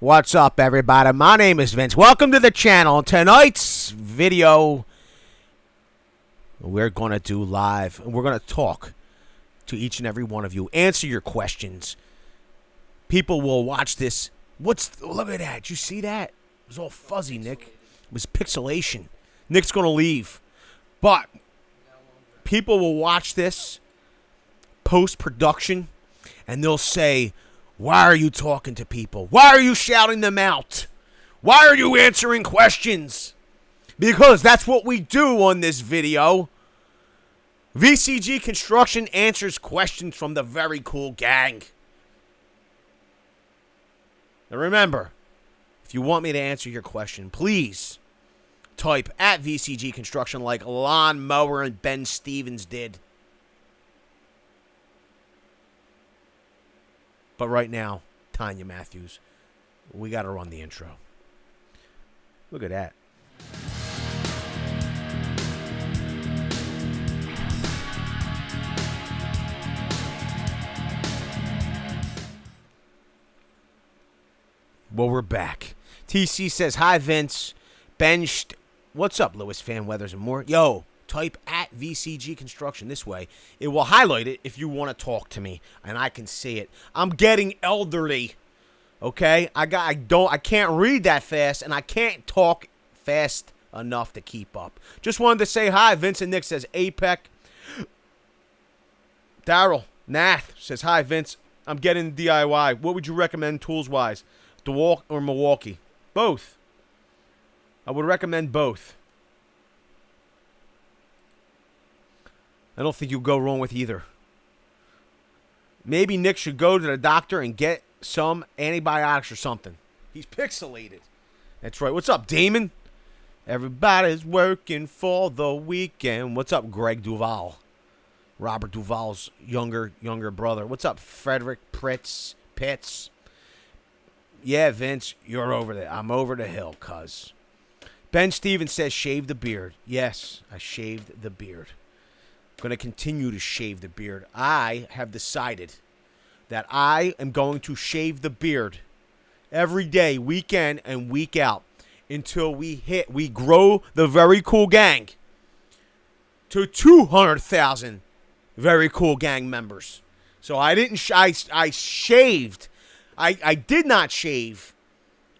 What's up, everybody? My name is Vince. Welcome to the channel. Tonight's video, we're going to do live. We're going to talk to each and every one of you. Answer your questions. People will watch this. Look at that. Did you see that? It was all fuzzy, Nick. It was pixelation. Nick's going to leave. But people will watch this post-production, and they'll say, why are you talking to people? Why are you shouting them out? Why are you answering questions? Because that's what we do on this video. VCG Construction answers questions from the Very Cool Gang. Now remember, if you want me to answer your question, please type at VCG Construction like Lon Mower and Ben Stevens did. But right now, Tanya Matthews, we got to run the intro. Look at that. Well, we're back. TC says, hi, Vince. Benched. What's up, Lewis Fan Weathers and more? Yo, type at VCG Construction this way. It will highlight it if you want to talk to me, and I can see it. I'm getting elderly. Okay? I can't read that fast, and I can't talk fast enough to keep up. Just wanted to say hi. Vincent Nick says APEC. Daryl Nath says, hi, Vince. I'm getting DIY. What would you recommend tools-wise? DeWalt or Milwaukee? Both. I would recommend both. I don't think you'll go wrong with either. Maybe Nick should go to the doctor and get some antibiotics or something. He's pixelated. That's right. What's up, Damon? Everybody's working for the weekend. What's up, Greg Duval? Robert Duval's younger brother. What's up, Frederick Pitts? Yeah, Vince, you're over there. I'm over the hill, cuz. Ben Stevens says shave the beard. Yes, I shaved the beard. I'm going to continue to shave the beard. I have decided that I am going to shave the beard every day, week in and week out, until we grow the Very Cool Gang to 200,000 Very Cool Gang members. So I didn't. I shaved. I did not shave.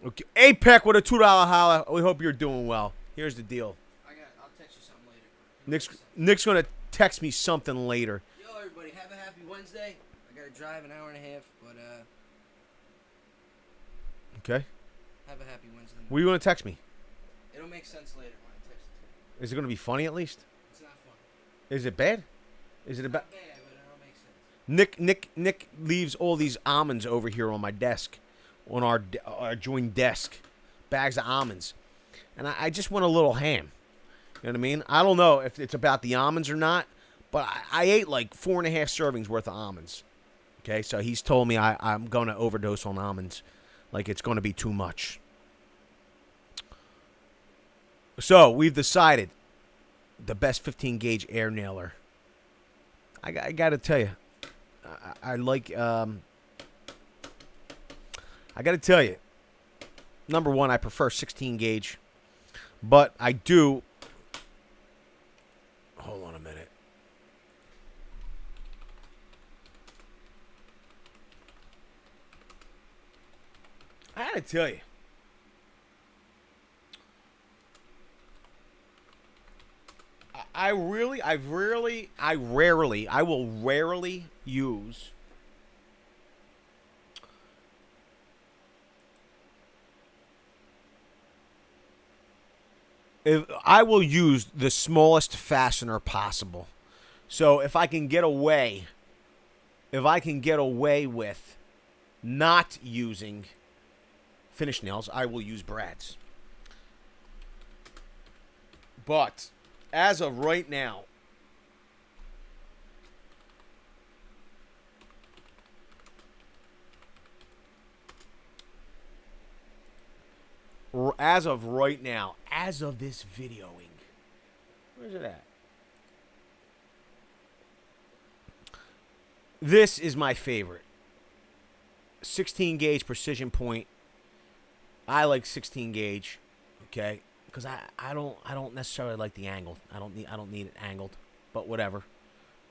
Okay, APEC with a $2 holla. We hope you're doing well. Here's the deal. I'll text you something later. Nick's gonna text me something later. Yo, everybody, have a happy Wednesday. I gotta drive an hour and a half, but Okay. have a happy Wednesday. What are you gonna text me? It'll make sense later when I text it to you. Is it gonna be funny at least? It's not funny. Is it bad? Is it It's about? not bad, but it'll make sense. Nick leaves all these almonds over here on my desk, on our joined desk, bags of almonds, and I just want a little ham. You know what I mean? I don't know if it's about the almonds or not, but I ate like 4.5 servings worth of almonds. Okay, so he's told me I'm going to overdose on almonds, like it's going to be too much. So we've decided the best 15 gauge air nailer. I got to tell you, I like. I got to tell you, number one, I prefer 16 gauge, but I do. Hold on a minute. I got to tell you, I will rarely use I will use the smallest fastener possible. So if I can get away with not using finish nails, I will use brads. But as of right now, as of this videoing, where's it at? This is my favorite. 16 gauge precision point I like 16 gauge, okay? Because I don't necessarily like the angled. I don't need it angled, but whatever.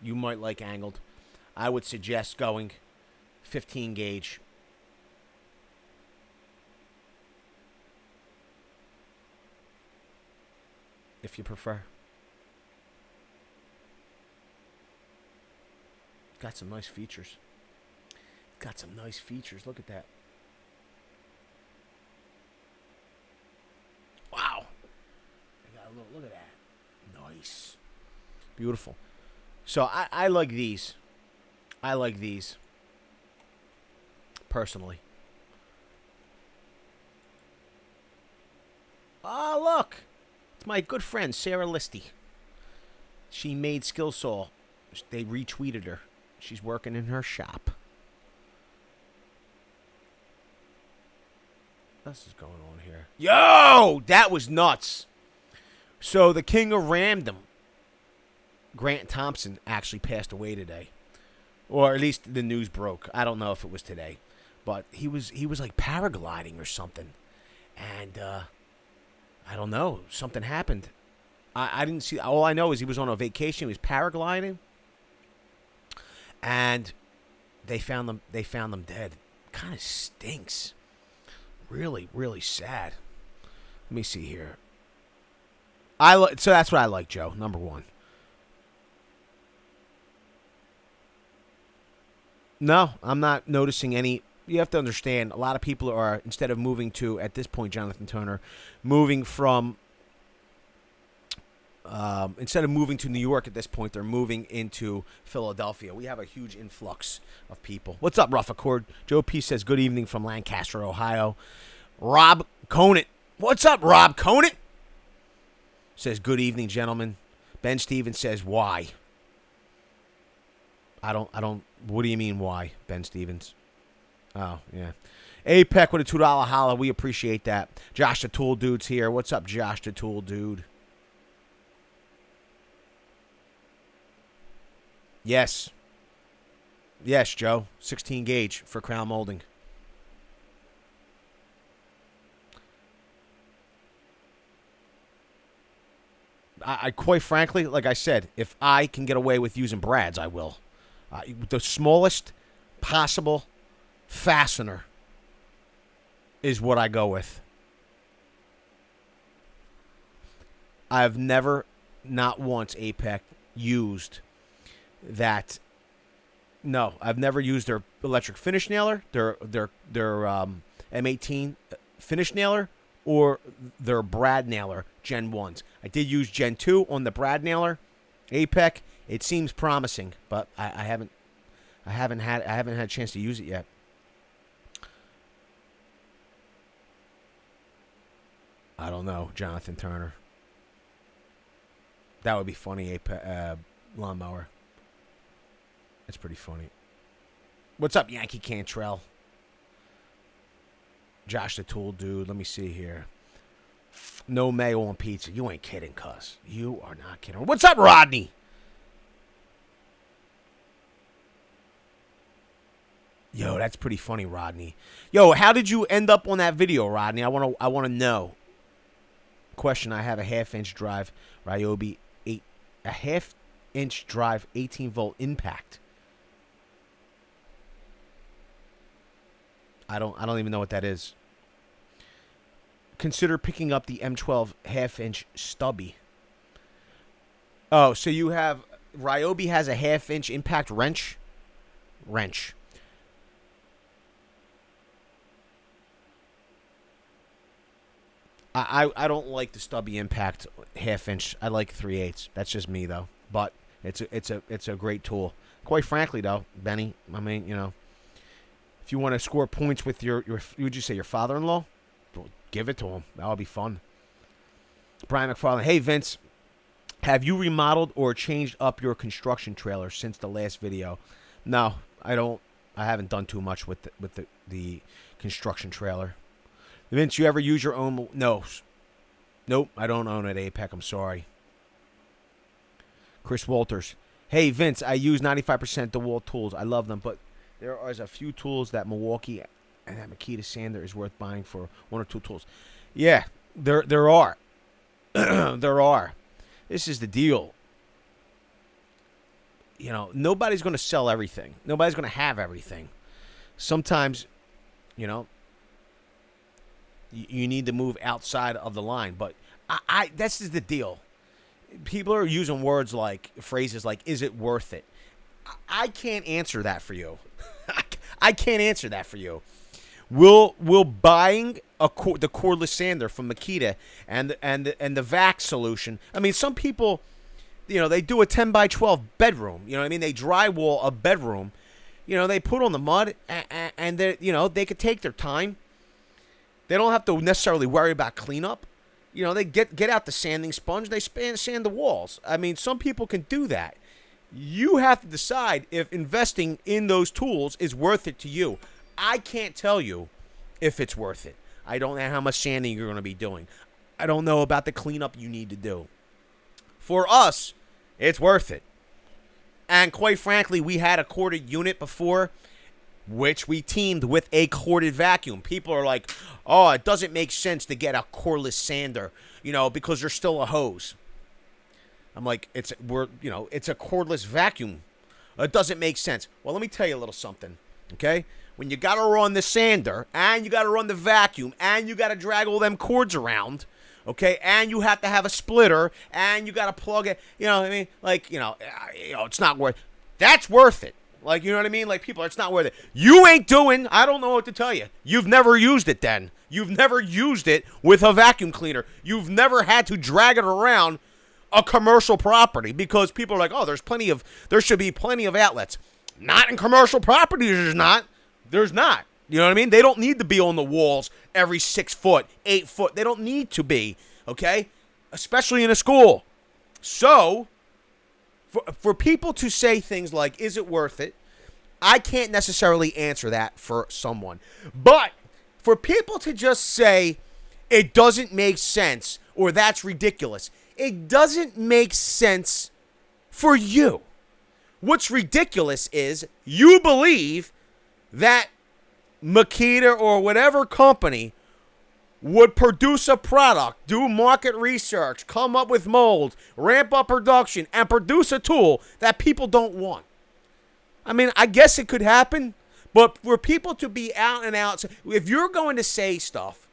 You might like angled. I would suggest going 15 gauge. If you prefer. Got some nice features. Got some nice features. Look at that. Wow. I got a little, look at that. Nice. Beautiful. So I like these. I like these. Personally. Oh, look. It's my good friend, Sarah Listy. She made Skillsaw. They retweeted her. She's working in her shop. What else is going on here? Yo! That was nuts. So the king of random, Grant Thompson, actually passed away today. Or at least the news broke. I don't know if it was today. But he was like paragliding or something. And I don't know. Something happened. I didn't see. All I know is he was on a vacation. He was paragliding. And they found them dead. Kind of stinks. Really, really sad. Let me see here. So that's what I like, Joe. Number one. No, I'm not noticing any. You have to understand, a lot of people are, instead of moving to, at this point, Jonathan Turner, moving from, instead of moving to New York at this point, they're moving into Philadelphia. We have a huge influx of people. What's up, Rough Accord? Joe P. says, good evening from Lancaster, Ohio. Rob Conant. What's up, Rob Conant? Says, good evening, gentlemen. Ben Stevens says, why? I don't, what do you mean, why, Ben Stevens? Oh, yeah. APEC with a $2 holla. We appreciate that. Josh the Tool Dude's here. What's up, Josh the Tool Dude? Yes. Yes, Joe. 16 gauge for crown molding. I quite frankly, like I said, if I can get away with using brads, I will. The smallest possible fastener is what I go with. I've never, not once, APEC, used that. No, I've never used their electric finish nailer, their M18 finish nailer, or their brad nailer, Gen 1s. I did use Gen 2 on the brad nailer, APEC. It seems promising, but I haven't had a chance to use it yet. I don't know, Jonathan Turner. That would be funny, lawnmower. That's pretty funny. What's up, Yankee Cantrell? Josh the Tool Dude. Let me see here. No mayo on pizza. You ain't kidding, cuz. You are not kidding. What's up, Rodney? Yo, that's pretty funny, Rodney. Yo, how did you end up on that video, Rodney? I wanna know. Question: I have a half-inch drive Ryobi a half-inch drive 18-volt impact. I don't even know what that is. Consider picking up the M12 half-inch stubby. Oh, so you have Ryobi has a half-inch impact wrench. I don't like the stubby impact half-inch. I like 3/8. That's just me though. But it's a great tool. Quite frankly though, Benny, I mean, you know, if you want to score points with your would you say your father-in-law? Well, give it to him. That'll be fun. Brian McFarland. Hey Vince, have you remodeled or changed up your construction trailer since the last video? No, I don't. I haven't done too much with the construction trailer. Vince, you ever use your own? No. Nope, I don't own it, APEC. I'm sorry. Chris Walters. Hey, Vince, I use 95% DeWalt tools. I love them, but there are a few tools that Milwaukee and that Makita sander is worth buying for one or two tools. Yeah, there are. There are. This is the deal. You know, nobody's going to sell everything. Nobody's going to have everything. Sometimes, you know, you need to move outside of the line. But this is the deal. People are using words like, phrases like, is it worth it? I can't answer that for you. I can't answer that for you. Will buying the cordless sander from Makita and the vac solution? I mean, some people, you know, they do a 10 by 12 bedroom. You know what I mean? They drywall a bedroom. You know, they put on the mud, and they, you know, they could take their time. They don't have to necessarily worry about cleanup. You know, they get out the sanding sponge. They sand the walls. I mean, some people can do that. You have to decide if investing in those tools is worth it to you. I can't tell you if it's worth it. I don't know how much sanding you're going to be doing. I don't know about the cleanup you need to do. For us, it's worth it. And quite frankly, we had a corded unit before, which we teamed with a corded vacuum. People are like, oh, it doesn't make sense to get a cordless sander, you know, because there's still a hose. I'm like, it's a cordless vacuum. It doesn't make sense. Well, let me tell you a little something, okay? When you got to run the sander, and you got to run the vacuum, and you got to drag all them cords around, okay, and you have to have a splitter, and you got to plug it, you know what I mean? Like, you know, it's not worth. That's worth it. Like, you know what I mean? Like, people, it's not worth it. You ain't doing, I don't know what to tell you. You've never used it then. You've never used it with a vacuum cleaner. You've never had to drag it around a commercial property because people are like, oh, there should be plenty of outlets. Not in commercial property, there's not. There's not. You know what I mean? They don't need to be on the walls every 6 foot, 8 foot. They don't need to be, okay? Especially in a school. So, for people to say things like, is it worth it? I can't necessarily answer that for someone. But for people to just say, it doesn't make sense, or that's ridiculous, it doesn't make sense for you. What's ridiculous is you believe that Makita or whatever company would produce a product, do market research, come up with molds, ramp up production, and produce a tool that people don't want. I mean, I guess it could happen, but for people to be out and out, if you're going to say stuff,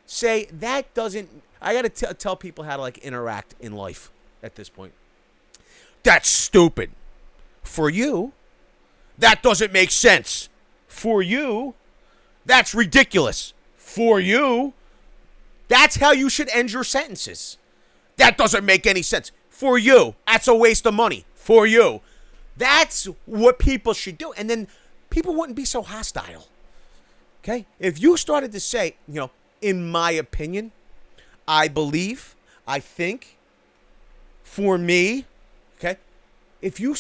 say that doesn't, I got to tell people how to like interact in life at this point. That's stupid. For you, that doesn't make sense. For you, that's ridiculous. For you, that's how you should end your sentences. That doesn't make any sense. For you, that's a waste of money. For you. That's what people should do. And then people wouldn't be so hostile. Okay? If you started to say, you know, in my opinion, I believe, I think, for me, okay? If you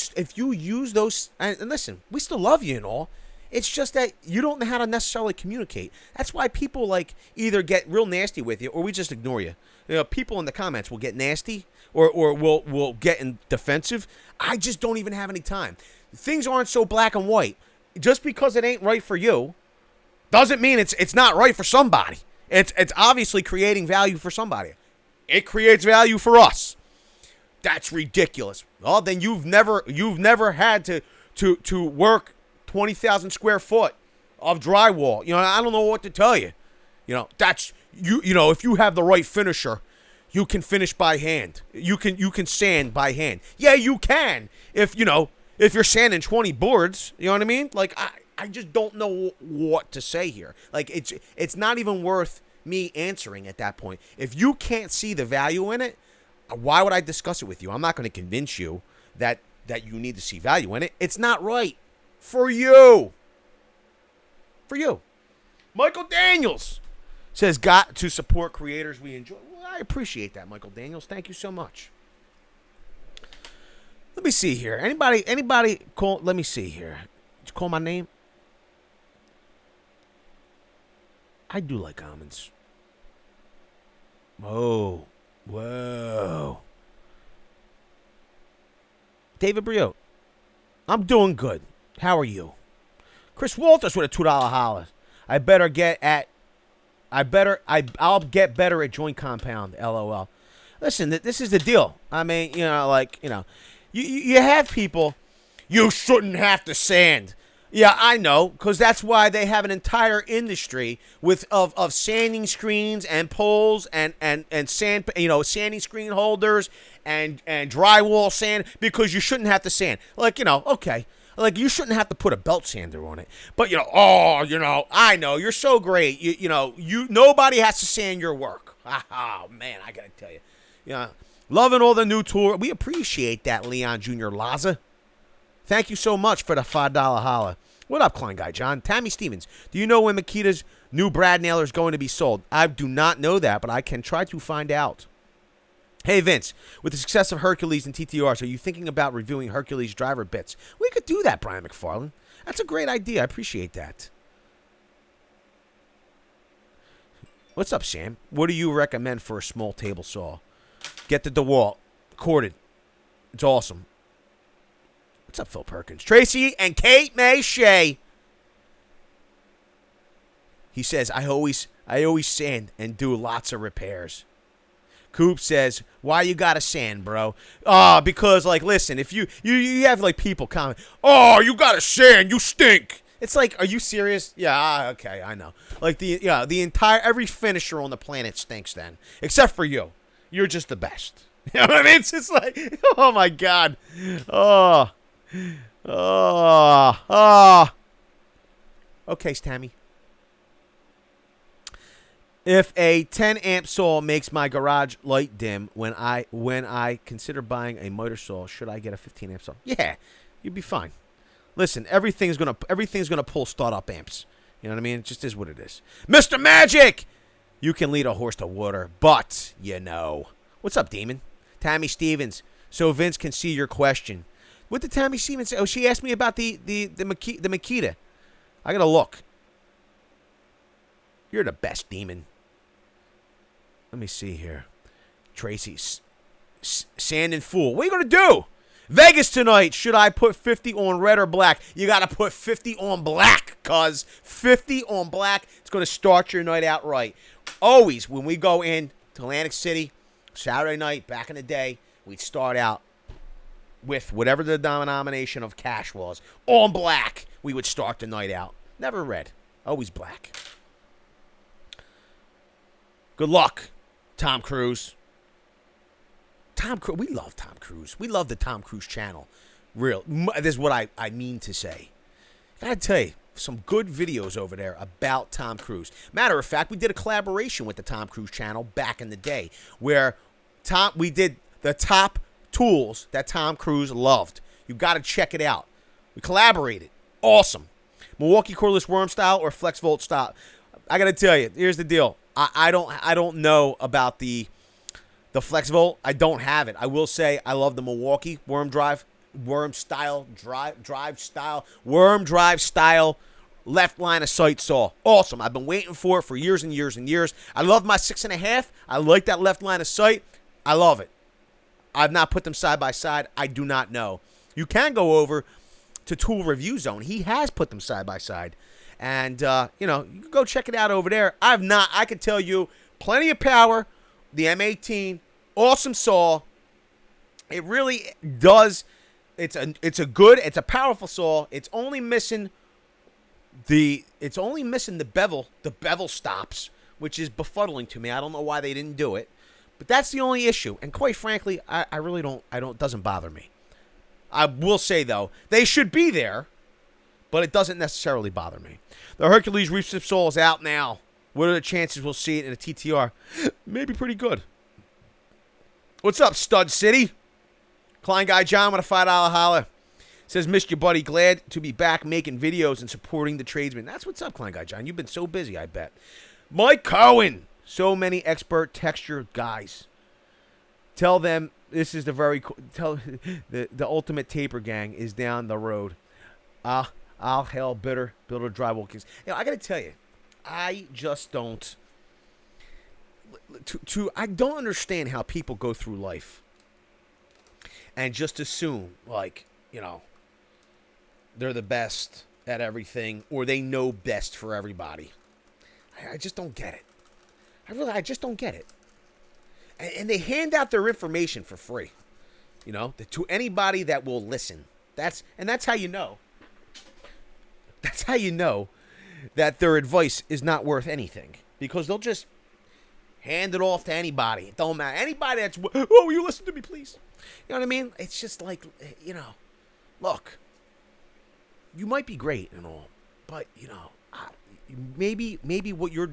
use those, and listen, we still love you and all. It's just that you don't know how to necessarily communicate. That's why people like either get real nasty with you or we just ignore you. You know, people in the comments will get nasty or will get in defensive. I just don't even have any time. Things aren't so black and white. Just because it ain't right for you doesn't mean it's not right for somebody. It's obviously creating value for somebody. It creates value for us. That's ridiculous. Well, then you've never had to work 20,000 square foot of drywall. You know, I don't know what to tell you. You know, that's you know, if you have the right finisher, you can finish by hand. You can sand by hand. Yeah, you can. If you're sanding 20 boards, you know what I mean? Like I just don't know what to say here. Like it's not even worth me answering at that point. If you can't see the value in it, why would I discuss it with you? I'm not going to convince you that you need to see value in it. It's not right for you. For you. Michael Daniels says, got to support creators we enjoy. Well, I appreciate that, Michael Daniels. Thank you so much. Let me see here. Anybody call? Let me see here. Did you call my name? I do like almonds. Whoa. David Briot. I'm doing good. How are you? Chris Walters with a $2 holler. I better get at. I'll get better at joint compound. LOL. Listen, this is the deal. I mean, you have people. You shouldn't have to sand. Yeah, I know, because that's why they have an entire industry of sanding screens and poles and sand, sanding screen holders and drywall sand, because you shouldn't have to sand. Okay. Like, you shouldn't have to put a belt sander on it. But, I know, you're so great. Nobody has to sand your work. Oh, man, I got to tell you. Loving all the new tour. We appreciate that, Leon Jr. Laza. Thank you so much for the $5 holla. What up, Klein Guy John? Tammy Stevens, do you know when Makita's new Brad nailer is going to be sold? I do not know that, but I can try to find out. Hey, Vince, with the success of Hercules and TTRs, are you thinking about reviewing Hercules driver bits? We could do that, Brian McFarland. That's a great idea. I appreciate that. What's up, Sam? What do you recommend for a small table saw? Get the DeWalt. Corded. It's awesome. What's up, Phil Perkins? Tracy and Kate May Shea. He says, I always sand and do lots of repairs. Coop says, why you gotta sand, bro? Because, listen, if you have, people comment, oh, you gotta sand, you stink. It's like, are you serious? Yeah, okay, I know. Every finisher on the planet stinks then. Except for you. You're just the best. You know what I mean? It's just like, oh, my God. Okay, Stammy. If a 10 amp saw makes my garage light dim when I consider buying a miter saw, should I get a 15 amp saw? Yeah, you'd be fine. Listen, everything's gonna pull startup amps. You know what I mean? It just is what it is. Mr. Magic, you can lead a horse to water, but what's up, Demon? Tammy Stevens. So Vince can see your question. What did Tammy Stevens say? Oh, she asked me about the Makita. I gotta look. You're the best, Demon. Let me see here. Tracy, sand and fool. What are you going to do? Vegas tonight. Should I put 50 on red or black? You got to put 50 on black, cuz 50 on black, it's going to start your night out right. Always, when we go in to Atlantic City, Saturday night, back in the day, we'd start out with whatever the denomination of cash was. On black, we would start the night out. Never red. Always black. Good luck, Tom Cruise. We love Tom Cruise. We love the Tom Cruise channel. This is what I mean to say. I gotta tell you, some good videos over there about Tom Cruise. Matter of fact, we did a collaboration with the Tom Cruise channel back in the day where we did the top tools that Tom Cruise loved. You gotta check it out. We collaborated. Awesome. Milwaukee cordless worm style or flex volt style. I gotta tell you, here's the deal. I don't know about the flex volt. I don't have it. I will say I love the Milwaukee worm drive style left line of sight saw. Awesome. I've been waiting for it for years and years and years. I love my 6.5. I like that left line of sight. I love it. I've not put them side by side. I do not know. You can go over to Tool Review Zone. He has put them side by side. And, you can go check it out over there. I can tell you, plenty of power. The M18, awesome saw. It really does. It's a powerful saw. It's only missing the bevel stops, which is befuddling to me. I don't know why they didn't do it. But that's the only issue. And quite frankly, I really don't, it doesn't bother me. I will say, though, they should be there. But it doesn't necessarily bother me. The Hercules Reef Strip saw is out now. What are the chances we'll see it in a TTR? Maybe pretty good. What's up, Stud City? Klein Guy John with a $5 holla. Says, missed you, buddy. Glad to be back making videos and supporting the tradesmen. That's what's up, Klein Guy John. You've been so busy, I bet. Mike Cohen. So many expert texture guys. Tell them this is the ultimate taper gang is down the road. I'll hail bitter builder drywall kings. I got to tell you, I just don't. I don't understand how people go through life and just assume they're the best at everything, or they know best for everybody. I just don't get it. I just don't get it. And they hand out their information for free, to anybody that will listen. That's how you know. That's how you know that their advice is not worth anything, because they'll just hand it off to anybody. It don't matter. Anybody that's, will you listen to me, please? You know what I mean? It's just like, look, you might be great and all, but, maybe what your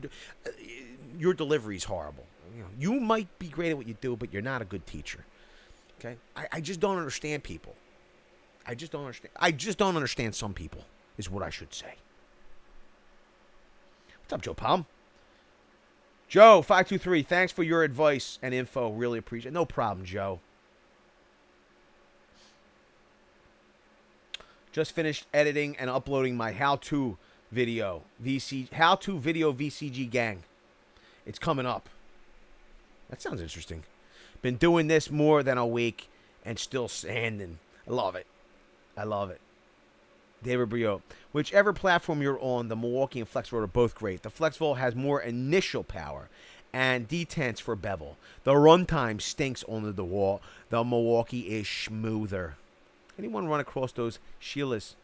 delivery is horrible. You might be great at what you do, but you're not a good teacher. Okay? I just don't understand people. I just don't understand some people, is what I should say. What's up, Joe Palm? Joe, 523, thanks for your advice and info. Really appreciate it. No problem, Joe. Just finished editing and uploading my how-to video, VCG gang. It's coming up. That sounds interesting. Been doing this more than a week and still sanding. I love it. David Brio. Whichever platform you're on, the Milwaukee and Flex Road are both great. The Flex Volt has more initial power and detents for bevel. The runtime stinks on the wall. The Milwaukee is smoother. Anyone run across those Sheilas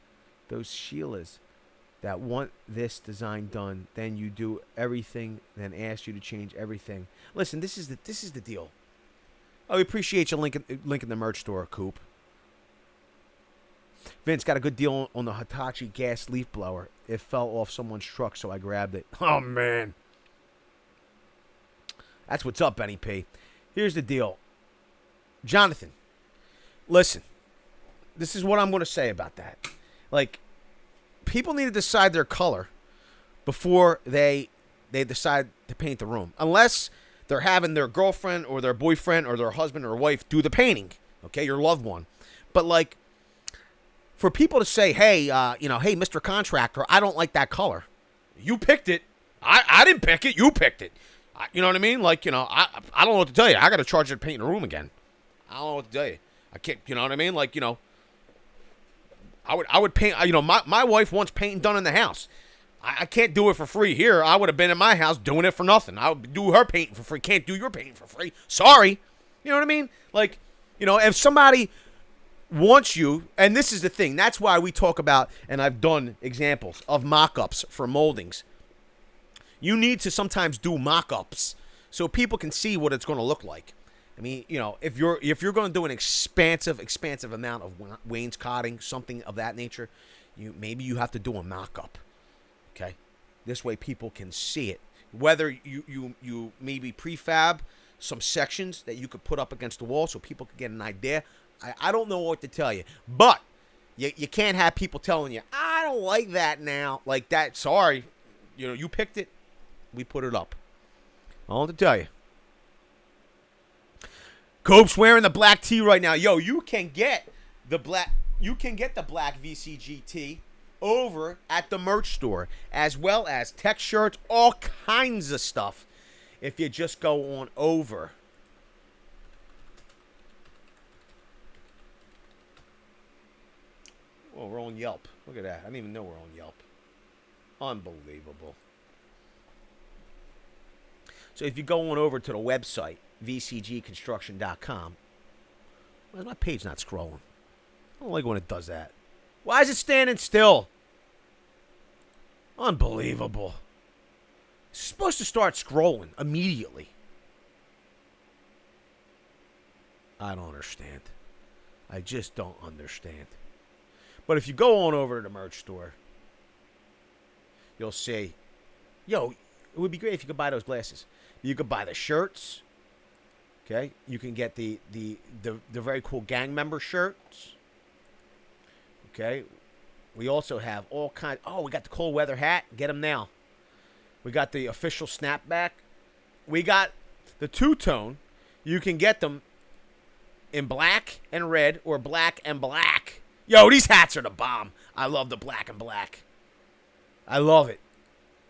that want this design done, then you do everything, then ask you to change everything? Listen, this is the deal. Oh, we appreciate you linking the merch store, Coop. Vince got a good deal on the Hitachi gas leaf blower. It fell off someone's truck, so I grabbed it. Oh, man. That's what's up, Benny P. Here's the deal. Jonathan, listen. This is what I'm going to say about that. Like, people need to decide their color before they decide to paint the room. Unless they're having their girlfriend or their boyfriend or their husband or wife do the painting. Okay, your loved one. But, like, for people to say, hey, hey, Mr. Contractor, I don't like that color. You picked it. I didn't pick it. You picked it. You know what I mean? Like, I don't know what to tell you. I got to charge you to paint the room again. I don't know what to tell you. I can't, you know what I mean? Like, I would paint, my wife wants painting done in the house. I can't do it for free here. I would have been in my house doing it for nothing. I would do her painting for free. Can't do your painting for free. Sorry. You know what I mean? Like, if somebody wants you, and this is the thing, that's why we talk about, and I've done examples of mock-ups for moldings. You need to sometimes do mock-ups so people can see what it's going to look like. I mean, if you're going to do an expansive amount of wainscoting, something of that nature, maybe you have to do a mock-up. Okay, this way people can see it. Whether you maybe prefab some sections that you could put up against the wall so people could get an idea. I don't know what to tell you, but you can't have people telling you, I don't like that now. Like that, sorry. You picked it. We put it up. I don't know what to tell you. Cope's wearing the black tee right now. Yo, you can get the black VCG tee over at the merch store, as well as tech shirts, all kinds of stuff. If you just go on over. Oh, we're on Yelp. Look at that. I didn't even know we're on Yelp. Unbelievable. So if you go on over to the website, VCGconstruction.com, why is my page not scrolling? I don't like when it does that. Why is it standing still? Unbelievable. It's supposed to start scrolling immediately. I don't understand. I just don't understand. But if you go on over to the merch store, you'll see, it would be great if you could buy those glasses. You could buy the shirts. Okay, you can get the very cool gang member shirts. Okay, we also have all kinds. Oh, we got the cold weather hat. Get them now. We got the official snapback. We got the two-tone. You can get them in black and red or black and black. Yo, these hats are the bomb. I love the black and black. I love it.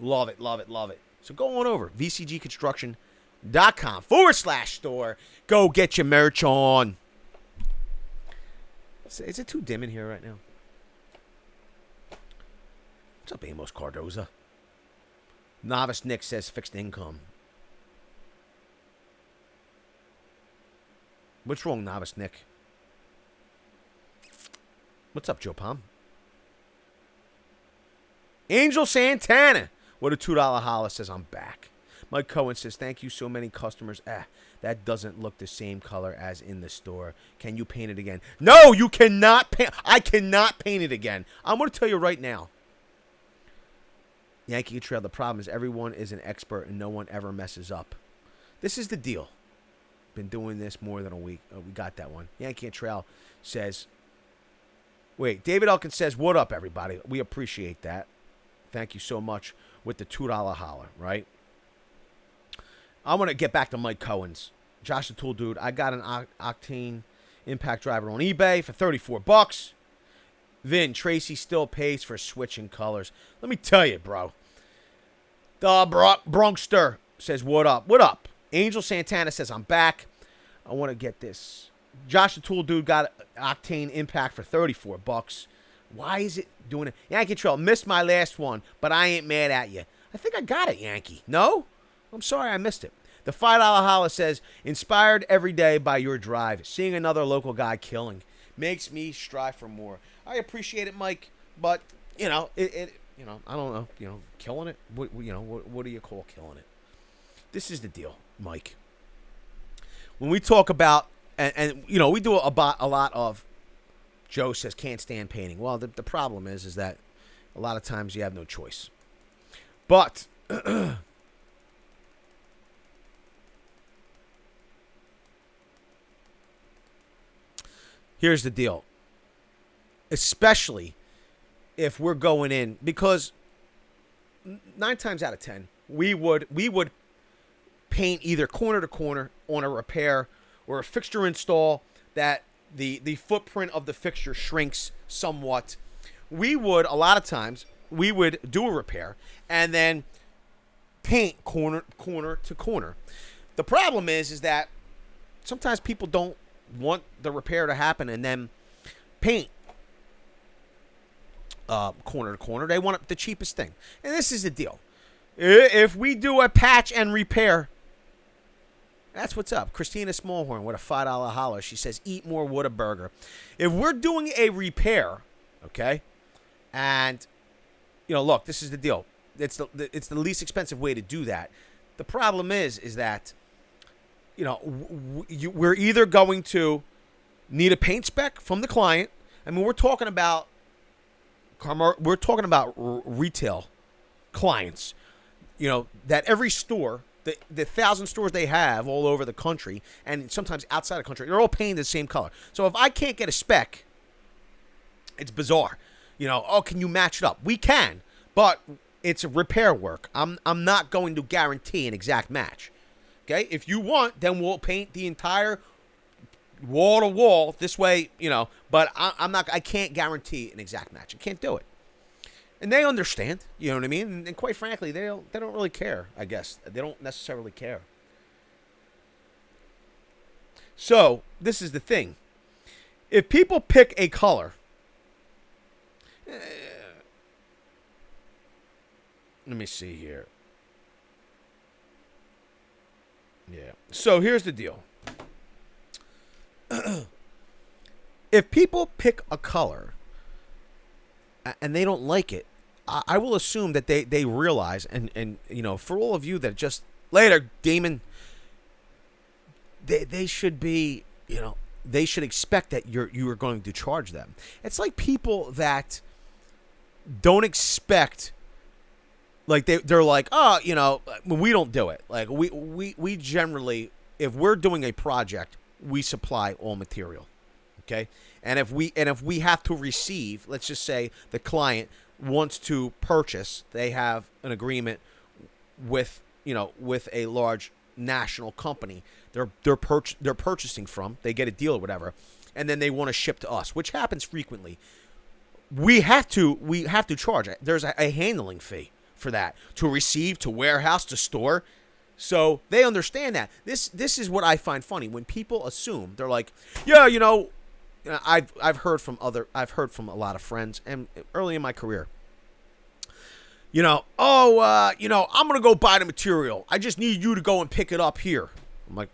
Love it, love it, love it. So go on over, VCGconstruction.com/store. Go get your merch on. Is it too dim in here right now? What's up, Amos Cardoza? Novice Nick says fixed income. What's wrong, Novice Nick? What's up, Joe Palm? Angel Santana. What a $2 holla says, I'm back. Mike Cohen says, thank you, so many customers. That doesn't look the same color as in the store. Can you paint it again? No, you cannot paint. I cannot paint it again. I'm going to tell you right now. Yankee Trail, the problem is everyone is an expert and no one ever messes up. This is the deal. Been doing this more than a week. Oh, we got that one. Yankee Trail says, wait, David Elkin says, what up, everybody? We appreciate that. Thank you so much with the $2 holler, right? I want to get back to Mike Cohen's. Josh the Tool Dude, I got an Octane Impact Driver on eBay for $34. Vin, Tracy still pays for switching colors. Let me tell you, bro. The Bronxster says, what up? What up? Angel Santana says, I'm back. I want to get this. Josh the Tool Dude got Octane Impact for $34. Why is it doing it? Yankee Trail, missed my last one, but I ain't mad at you. I think I got it, Yankee. No? I'm sorry I missed it. The $5 holla says, inspired every day by your drive. Seeing another local guy killing makes me strive for more. I appreciate it, Mike, but, I don't know, killing it? What do you call killing it? This is the deal, Mike. When we talk about, and we do a lot of, Joe says, can't stand painting. Well, the problem is that a lot of times you have no choice. But here's the deal. Especially if we're going in, because 9 times out of 10, we would paint either corner to corner on a repair or a fixture install that the footprint of the fixture shrinks somewhat. A lot of times, we would do a repair and then paint corner to corner. The problem is that sometimes people don't want the repair to happen and then paint corner to corner. They want the cheapest thing. And this is the deal. If we do a patch and repair, that's what's up. Christina Smallhorn with a $5 holler. She says, eat more Whataburger. If we're doing a repair, okay, and, look, this is the deal. It's the least expensive way to do that. The problem is that, we're either going to need a paint spec from the client. I mean, we're talking about retail clients, that every store, the 1,000 stores they have all over the country and sometimes outside the country, they're all painted the same color. So if I can't get a spec, it's bizarre. Can you match it up? We can, but it's repair work. I'm not going to guarantee an exact match. Okay? If you want, then we'll paint the entire wall to wall this way, but I can't guarantee an exact match. I can't do it. And they understand, you know what I mean? And quite frankly, they don't really care, I guess. They don't necessarily care. So, this is the thing. If people pick a color, let me see here. Yeah. So, here's the deal. If people pick a color and they don't like it, I will assume that they realize, and for all of you that just later, Damon, they should be, they should expect that you are going to charge them. It's like people that don't expect, like they're like, oh, we don't do it. Like we generally, if we're doing a project, we supply all material. Okay? And if we have to receive, let's just say the client wants to purchase, they have an agreement with a large national company they're purchasing from, they get a deal or whatever, and then they want to ship to us, which happens frequently. We have to charge it. There's a handling fee for that, to receive, to warehouse, to store. So they understand that. This is what I find funny when people assume, they're like, yeah, I've heard from a lot of friends, and early in my career, I'm going to go buy the material. I just need you to go and pick it up here. I'm like,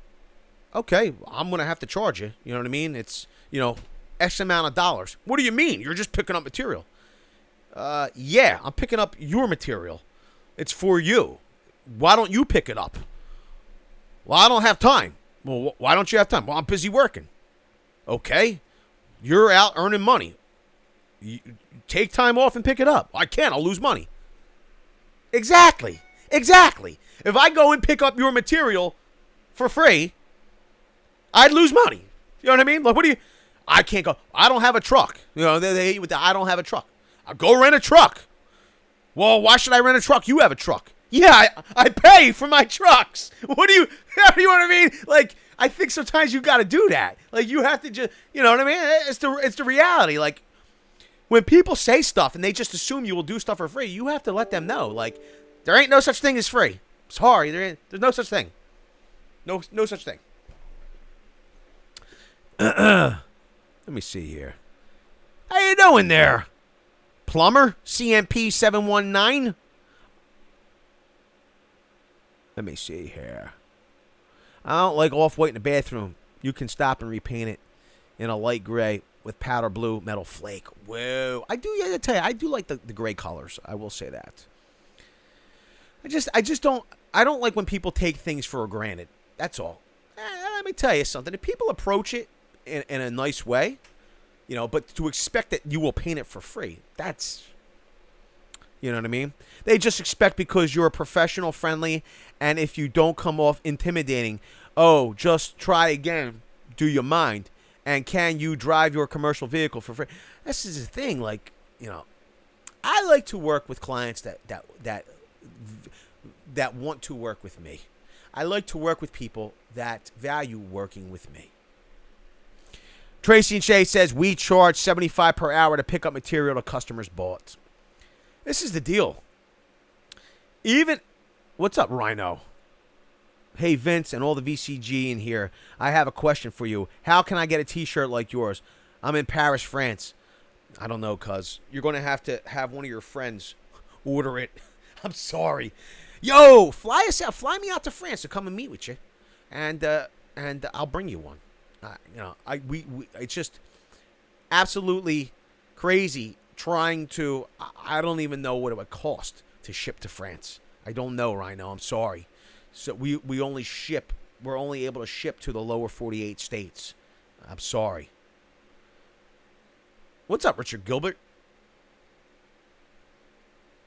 okay, I'm going to have to charge you. You know what I mean? It's, X amount of dollars. What do you mean? You're just picking up material. Yeah, I'm picking up your material. It's for you. Why don't you pick it up? Well, I don't have time. Well, why don't you have time? Well, I'm busy working. Okay. You're out earning money. You take time off and pick it up. I can't. I'll lose money. Exactly. If I go and pick up your material for free, I'd lose money. You know what I mean? Like, I can't go. I don't have a truck. They hate with the I don't have a truck. I'll go rent a truck. Well, why should I rent a truck? You have a truck. Yeah, I pay for my trucks. What do you know what I mean? Like, I think sometimes you got to do that. Like, you have to just, you know what I mean? It's the reality. Like, when people say stuff and they just assume you will do stuff for free, you have to let them know. Like, there ain't no such thing as free. Sorry, there's no such thing. No such thing. Let me see here. How you doing there? Plumber, CMP 719. Let me see here. I don't like off-white in the bathroom. You can stop and repaint it in a light gray with powder blue metal flake. Whoa. I gotta tell you, I do like the gray colors. I will say that. I just don't like when people take things for granted. That's all. Let me tell you something. If people approach it in a nice way, but to expect that you will paint it for free, that's, you know what I mean? They just expect because you're a professional, friendly, and if you don't come off intimidating, oh, just try again, do you mind? And can you drive your commercial vehicle for free? This is the thing, like, I like to work with clients that want to work with me. I like to work with people that value working with me. Tracy and Shay says, we charge $75 per hour to pick up material the customers bought. This is the deal. What's up, Rhino? Hey, Vince and all the VCG in here. I have a question for you. How can I get a t-shirt like yours? I'm in Paris, France. I don't know, cuz. You're going to have one of your friends order it. I'm sorry. Yo, fly us out. Fly me out to France to come and meet with you. And I'll bring you one. It's just absolutely crazy trying to. I don't even know what it would cost to ship to France. I don't know, Rhino. I'm sorry. So we're only able to ship to the lower 48 states. I'm sorry. What's up, Richard Gilbert?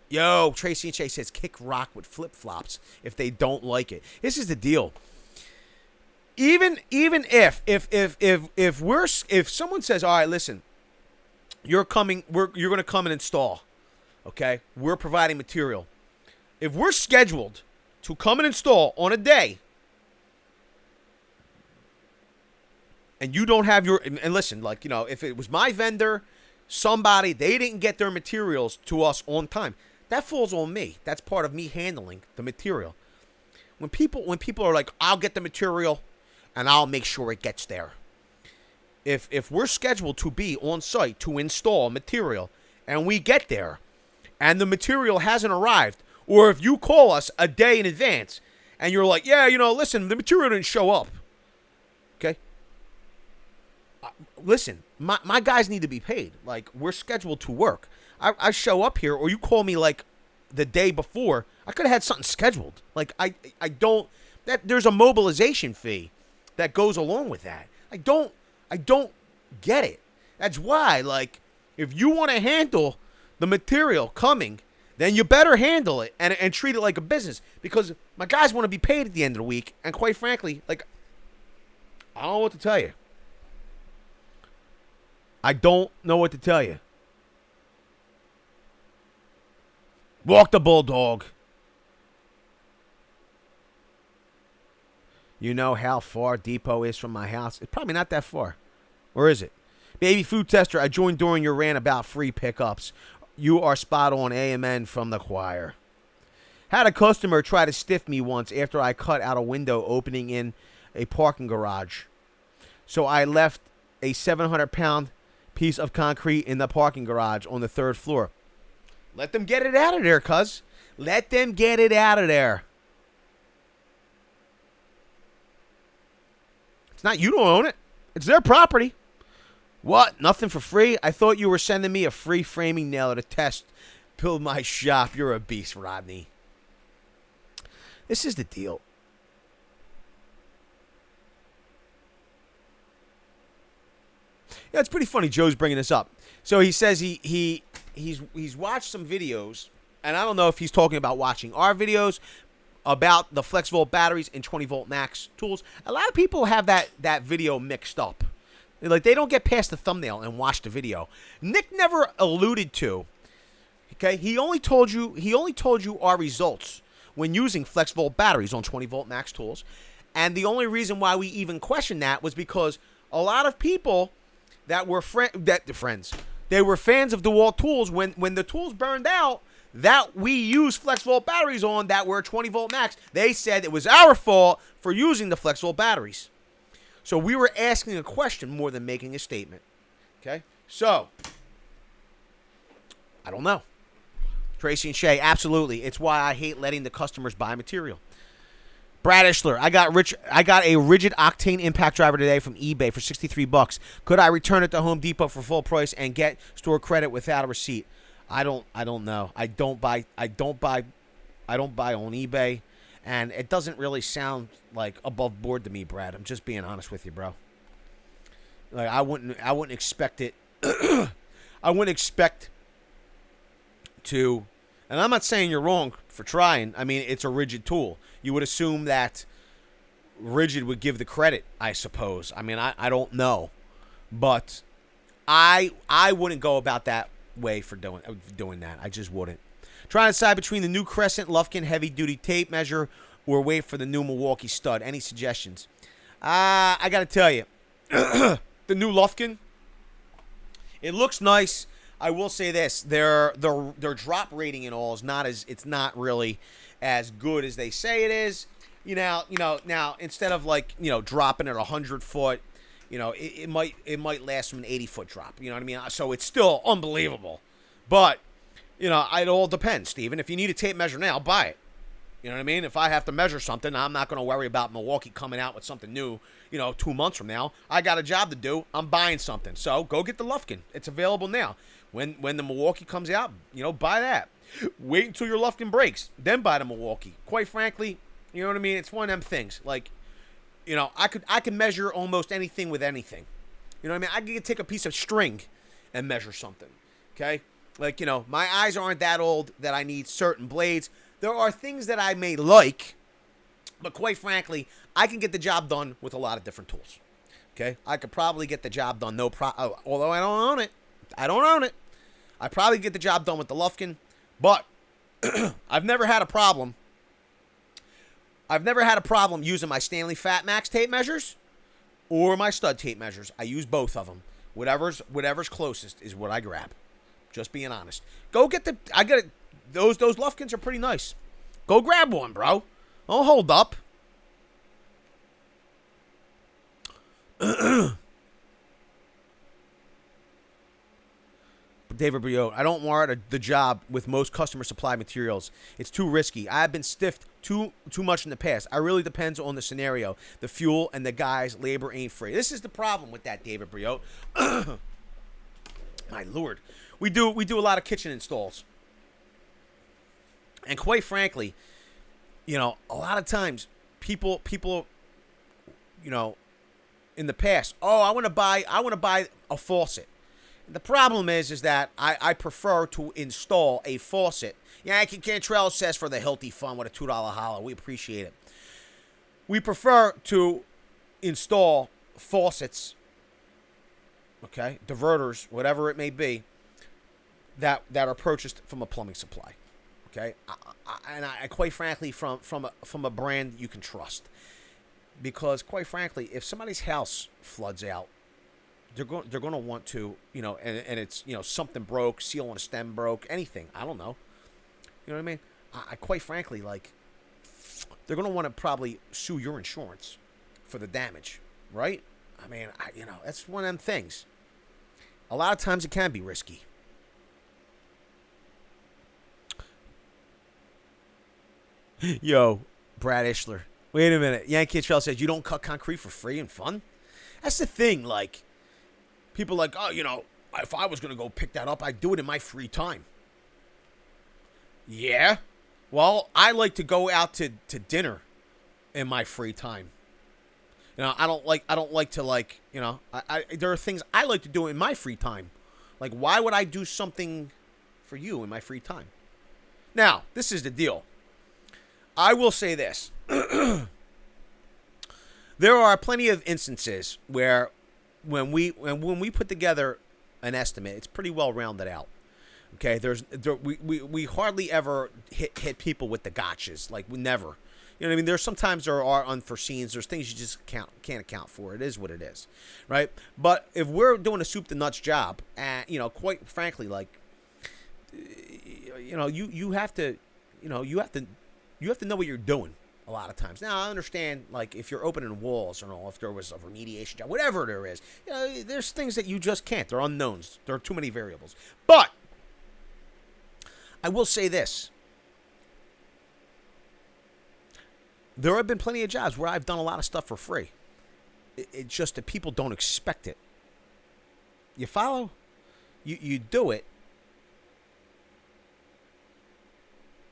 Yo, Tracy and Chase says kick rock with flip-flops if they don't like it. This is the deal. Even if someone says, all right, listen, you're going to come and install, okay? We're providing material. If we're scheduled to come and install on a day, and you don't have and listen, like, if it was my vendor, somebody, they didn't get their materials to us on time, that falls on me. That's part of me handling the material. When people are like, I'll get the material and I'll make sure it gets there. If we're scheduled to be on site to install material and we get there and the material hasn't arrived, or if you call us a day in advance and you're like, yeah, listen, the material didn't show up. Okay? Listen, my guys need to be paid. Like, we're scheduled to work. I show up here, or you call me like the day before, I could have had something scheduled. Like, I don't, there's a mobilization fee that goes along with that. I don't get it. That's why, like, if you want to handle the material coming, then you better handle it and treat it like a business, because my guys want to be paid at the end of the week. And quite frankly, like, I don't know what to tell you. I don't know what to tell you. Walk the bulldog. You know how far Depot is from my house? It's probably not that far. Or is it? Baby Food Tester, I joined during your rant about free pickups. You are spot on. Amen from the choir. Had a customer try to stiff me once after I cut out a window opening in a parking garage. So I left a 700-pound piece of concrete in the parking garage on the third floor. Let them get it out of there, cuz. Let them get it out of there. It's not you don't own it. It's their property. What? Nothing for free? I thought you were sending me a free framing nailer to test. Build my shop. You're a beast, Rodney. This is the deal. Yeah, it's pretty funny Joe's bringing this up. So he says he's watched some videos, and I don't know if he's talking about watching our videos about the flex volt batteries and 20 volt max tools. A lot of people have that video mixed up. Like, they don't get past the thumbnail and watch the video. Nick never alluded to, okay? He only told you our results when using flex volt batteries on 20 volt max tools. And the only reason why we even questioned that was because a lot of people that were friends, they were fans of DeWalt tools when the tools burned out that we used flex volt batteries on that were 20 volt max. They said it was our fault for using the flex volt batteries. So we were asking a question more than making a statement. Okay? So, I don't know. Tracy and Shay, absolutely. It's why I hate letting the customers buy material. Brad Ishler, I got a rigid octane impact driver today from eBay for $63. Could I return it to Home Depot for full price and get store credit without a receipt? I don't know. I don't buy on eBay, and it doesn't really sound like above board to me, Brad. I'm just being honest with you, bro. Like, I wouldn't expect it. I wouldn't expect to, and I'm not saying you're wrong for trying. I mean, it's a rigid tool. You would assume that rigid would give the credit, I suppose. I mean, I don't know, but I wouldn't go about that way for doing that. I just wouldn't. Trying to decide between the new Crescent Lufkin heavy duty tape measure or wait for the new Milwaukee stud. Any suggestions? I got to tell you, the new Lufkin, it looks nice. I will say this: their drop rating and all is not really as good as they say it is. Now instead of dropping at 100 foot, it might last from an 80-foot drop. You know what I mean? So it's still unbelievable, but it all depends, Steven. If you need a tape measure now, buy it. You know what I mean? If I have to measure something, I'm not going to worry about Milwaukee coming out with something new, 2 months from now. I got a job to do. I'm buying something. So go get the Lufkin. It's available now. When the Milwaukee comes out, buy that. Wait until your Lufkin breaks. Then buy the Milwaukee. Quite frankly, you know what I mean? It's one of them things. Like, I could measure almost anything with anything. You know what I mean? I could take a piece of string and measure something. Okay? Like, my eyes aren't that old that I need certain blades. There are things that I may like, but quite frankly, I can get the job done with a lot of different tools. Okay? I could probably get the job done although I don't own it. I probably get the job done with the Lufkin, but I've never had a problem. Using my Stanley Fat Max tape measures or my stud tape measures. I use both of them. Whatever's closest is what I grab. Just being honest. Go get those Lufkins are pretty nice. Go grab one, bro. Don't hold up. David Briot, I don't want the job with most customer supply materials. It's too risky. I've been stiffed too much in the past. I really depends on the scenario. The fuel and the guys' labor ain't free. This is the problem with that, David Briot. My Lord. We do a lot of kitchen installs. And quite frankly, a lot of times people in the past, I want to buy a faucet. The problem is that I prefer to install a faucet. Yankee Cantrell says for the healthy fun with a $2 holler. We appreciate it. We prefer to install faucets, okay, diverters, whatever it may be, that are purchased from a plumbing supply, okay, and quite frankly from a brand you can trust, because quite frankly, if somebody's house floods out, they're going to want to, and it's, something broke, seal on a stem broke, anything. I don't know. You know what I mean? I quite frankly, they're going to want to probably sue your insurance for the damage, right? I mean, that's one of them things. A lot of times it can be risky. Yo, Brad Ishler. Wait a minute. Yankee Trail says you don't cut concrete for free and fun? That's the thing. Like, people are like, oh, if I was going to go pick that up, I'd do it in my free time. Yeah. Well, I like to go out to dinner in my free time. I don't like to there are things I like to do in my free time. Like, why would I do something for you in my free time? Now, this is the deal. I will say this. There are plenty of instances where when we put together an estimate, it's pretty well rounded out. Okay, we hardly ever hit people with the gotchas. Like, we never. You know what I mean? There's sometimes there are unforeseens. There's things you just can't account for. It is what it is, right? But if we're doing a soup to nuts job, and quite frankly, like, you have to know what you're doing. A lot of times. Now, I understand, like, if you're opening walls or if there was a remediation job, whatever there is, there's things that you just can't. They're unknowns. There are too many variables. But I will say this. There have been plenty of jobs where I've done a lot of stuff for free. It's just that people don't expect it. You follow? You do it.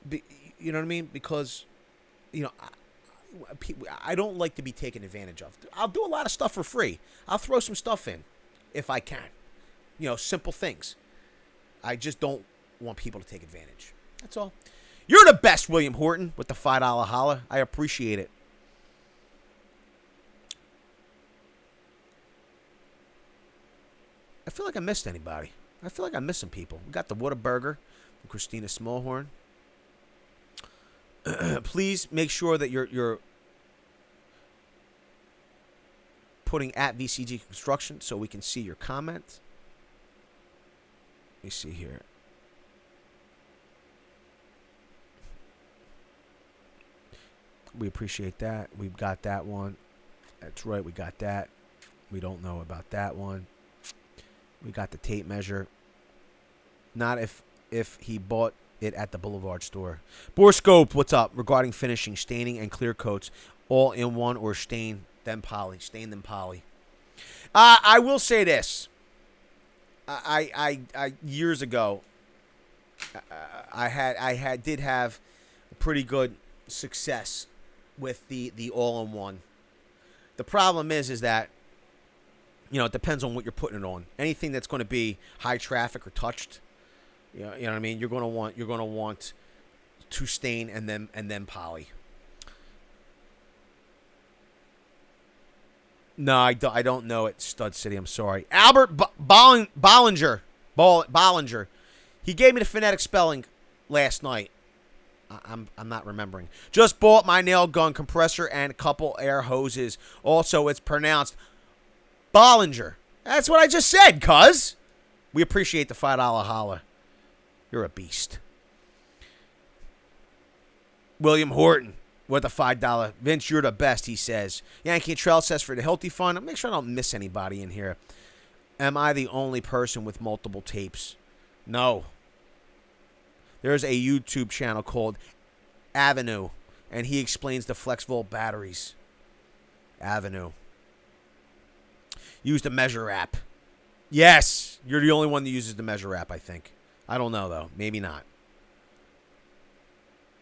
You know what I mean? Because, I don't like to be taken advantage of. I'll do a lot of stuff for free. I'll throw some stuff in if I can. Simple things. I just don't want people to take advantage. That's all. You're the best, William Horton, with the $5 holla. I appreciate it. I feel like I missed anybody. I feel like I'm missing people. We got the Whataburger from Christina Smallhorn. Please make sure that you're putting at VCG Construction so we can see your comment. Let me see here. We appreciate that. We've got that one. That's right. We got that. We don't know about that one. We got the tape measure. Not if he bought it at the Boulevard store. Borscope, what's up? Regarding finishing, staining, and clear coats, all in one or stain then poly. Stain then poly. I will say this. I years ago, I did have pretty good success with the all-in-one. The problem is that it depends on what you're putting it on. Anything that's going to be high traffic or touched, you know what I mean. You're going to want to stain and then poly. No, I don't know it. Stud City. I'm sorry. Albert Bollinger. Bollinger. He gave me the phonetic spelling last night. I'm not remembering. Just bought my nail gun compressor and a couple air hoses. Also, it's pronounced Bollinger. That's what I just said, cuz. We appreciate the $5 holla. You're a beast. William Horton with a $5. Vince, you're the best, he says. Yankee Trail says for the healthy fun. Make sure I don't miss anybody in here. Am I the only person with multiple tapes? No. There's a YouTube channel called Avenue, and he explains the FlexVolt batteries. Avenue. Use the Measure app. Yes, you're the only one that uses the Measure app, I think. I don't know, though. Maybe not.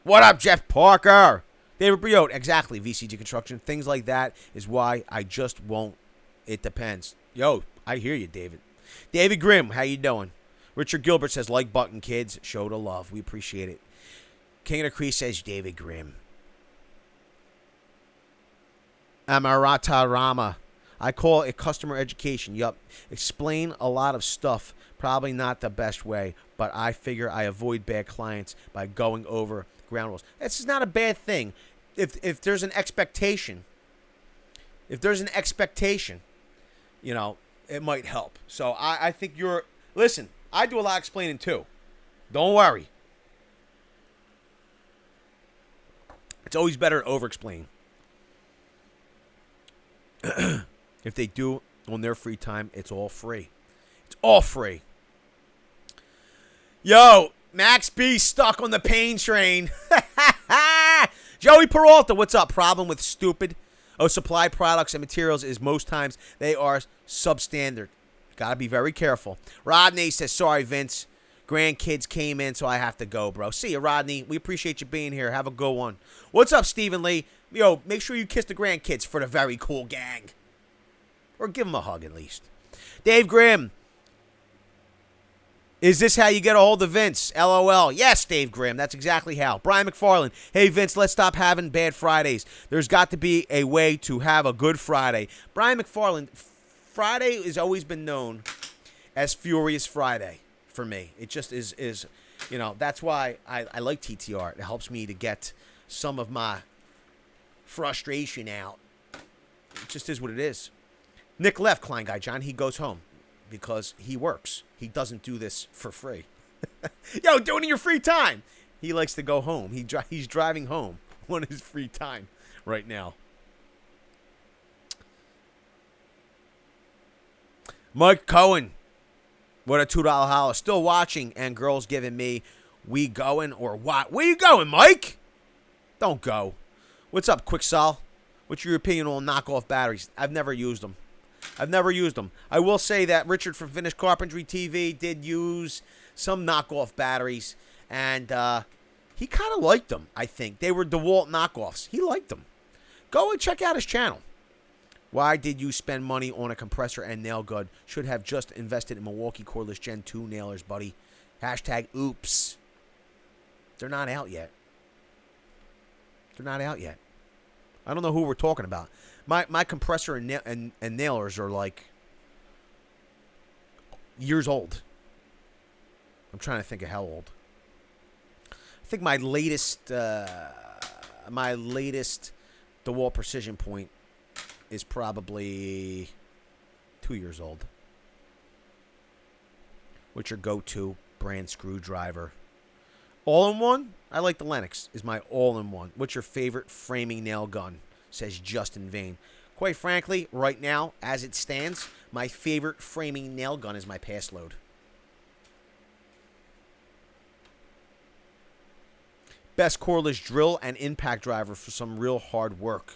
What up, Jeff Parker? David Briot. Exactly, VCG Construction. Things like that is why I just won't. It depends. Yo, I hear you, David. David Grimm, how you doing? Richard Gilbert says, like button, kids. Show the love. We appreciate it. King of the Crease says, David Grimm. Amarata Rama. I call it customer education. Yup. Explain a lot of stuff. Probably not the best way, but I figure I avoid bad clients by going over ground rules. It's not a bad thing. If there's an expectation, it might help. So I think listen, I do a lot of explaining too. Don't worry. It's always better to over-explain. If they do on their free time, it's all free. It's all free. Yo, Max B stuck on the pain train. Joey Peralta, what's up? Problem with stupid supply products and materials is most times they are substandard. Gotta be very careful. Rodney says, sorry, Vince. Grandkids came in, so I have to go, bro. See you, Rodney. We appreciate you being here. Have a good one. What's up, Stephen Lee? Yo, make sure you kiss the grandkids for the very cool gang. Or give them a hug, at least. Dave Grimm. Is this how you get a hold of Vince? LOL. Yes, Dave Grimm. That's exactly how. Brian McFarland. Hey, Vince, let's stop having bad Fridays. There's got to be a way to have a good Friday. Brian McFarland, Friday has always been known as Furious Friday for me. It just is that's why I like TTR. It helps me to get some of my frustration out. It just is what it is. Nick left, Klein Guy John. He goes home because he works. He doesn't do this for free. Yo, do it in your free time. He likes to go home. He's driving home on his free time right now. Mike Cohen. What a $2 holler. Still watching, and girls giving me, we going or what? Where you going, Mike? Don't go. What's up, Quicksol? What's your opinion on knockoff batteries? I've never used them. I will say that Richard from Finished Carpentry TV did use some knockoff batteries, and he kind of liked them, I think. They were DeWalt knockoffs. He liked them. Go and check out his channel. Why did you spend money on a compressor and nail gun? Should have just invested in Milwaukee cordless Gen 2 nailers, buddy. Hashtag oops. They're not out yet. I don't know who we're talking about. My compressor and nailers are like years old. I'm trying to think of how old. I think my latest DeWalt Precision Point is probably 2 years old. What's your go-to brand screwdriver? All-in-one? I like the Lennox is my all-in-one. What's your favorite framing nail gun? Says Justin Vane. Quite frankly, right now, as it stands, my favorite framing nail gun is my pass load. Best cordless drill and impact driver for some real hard work.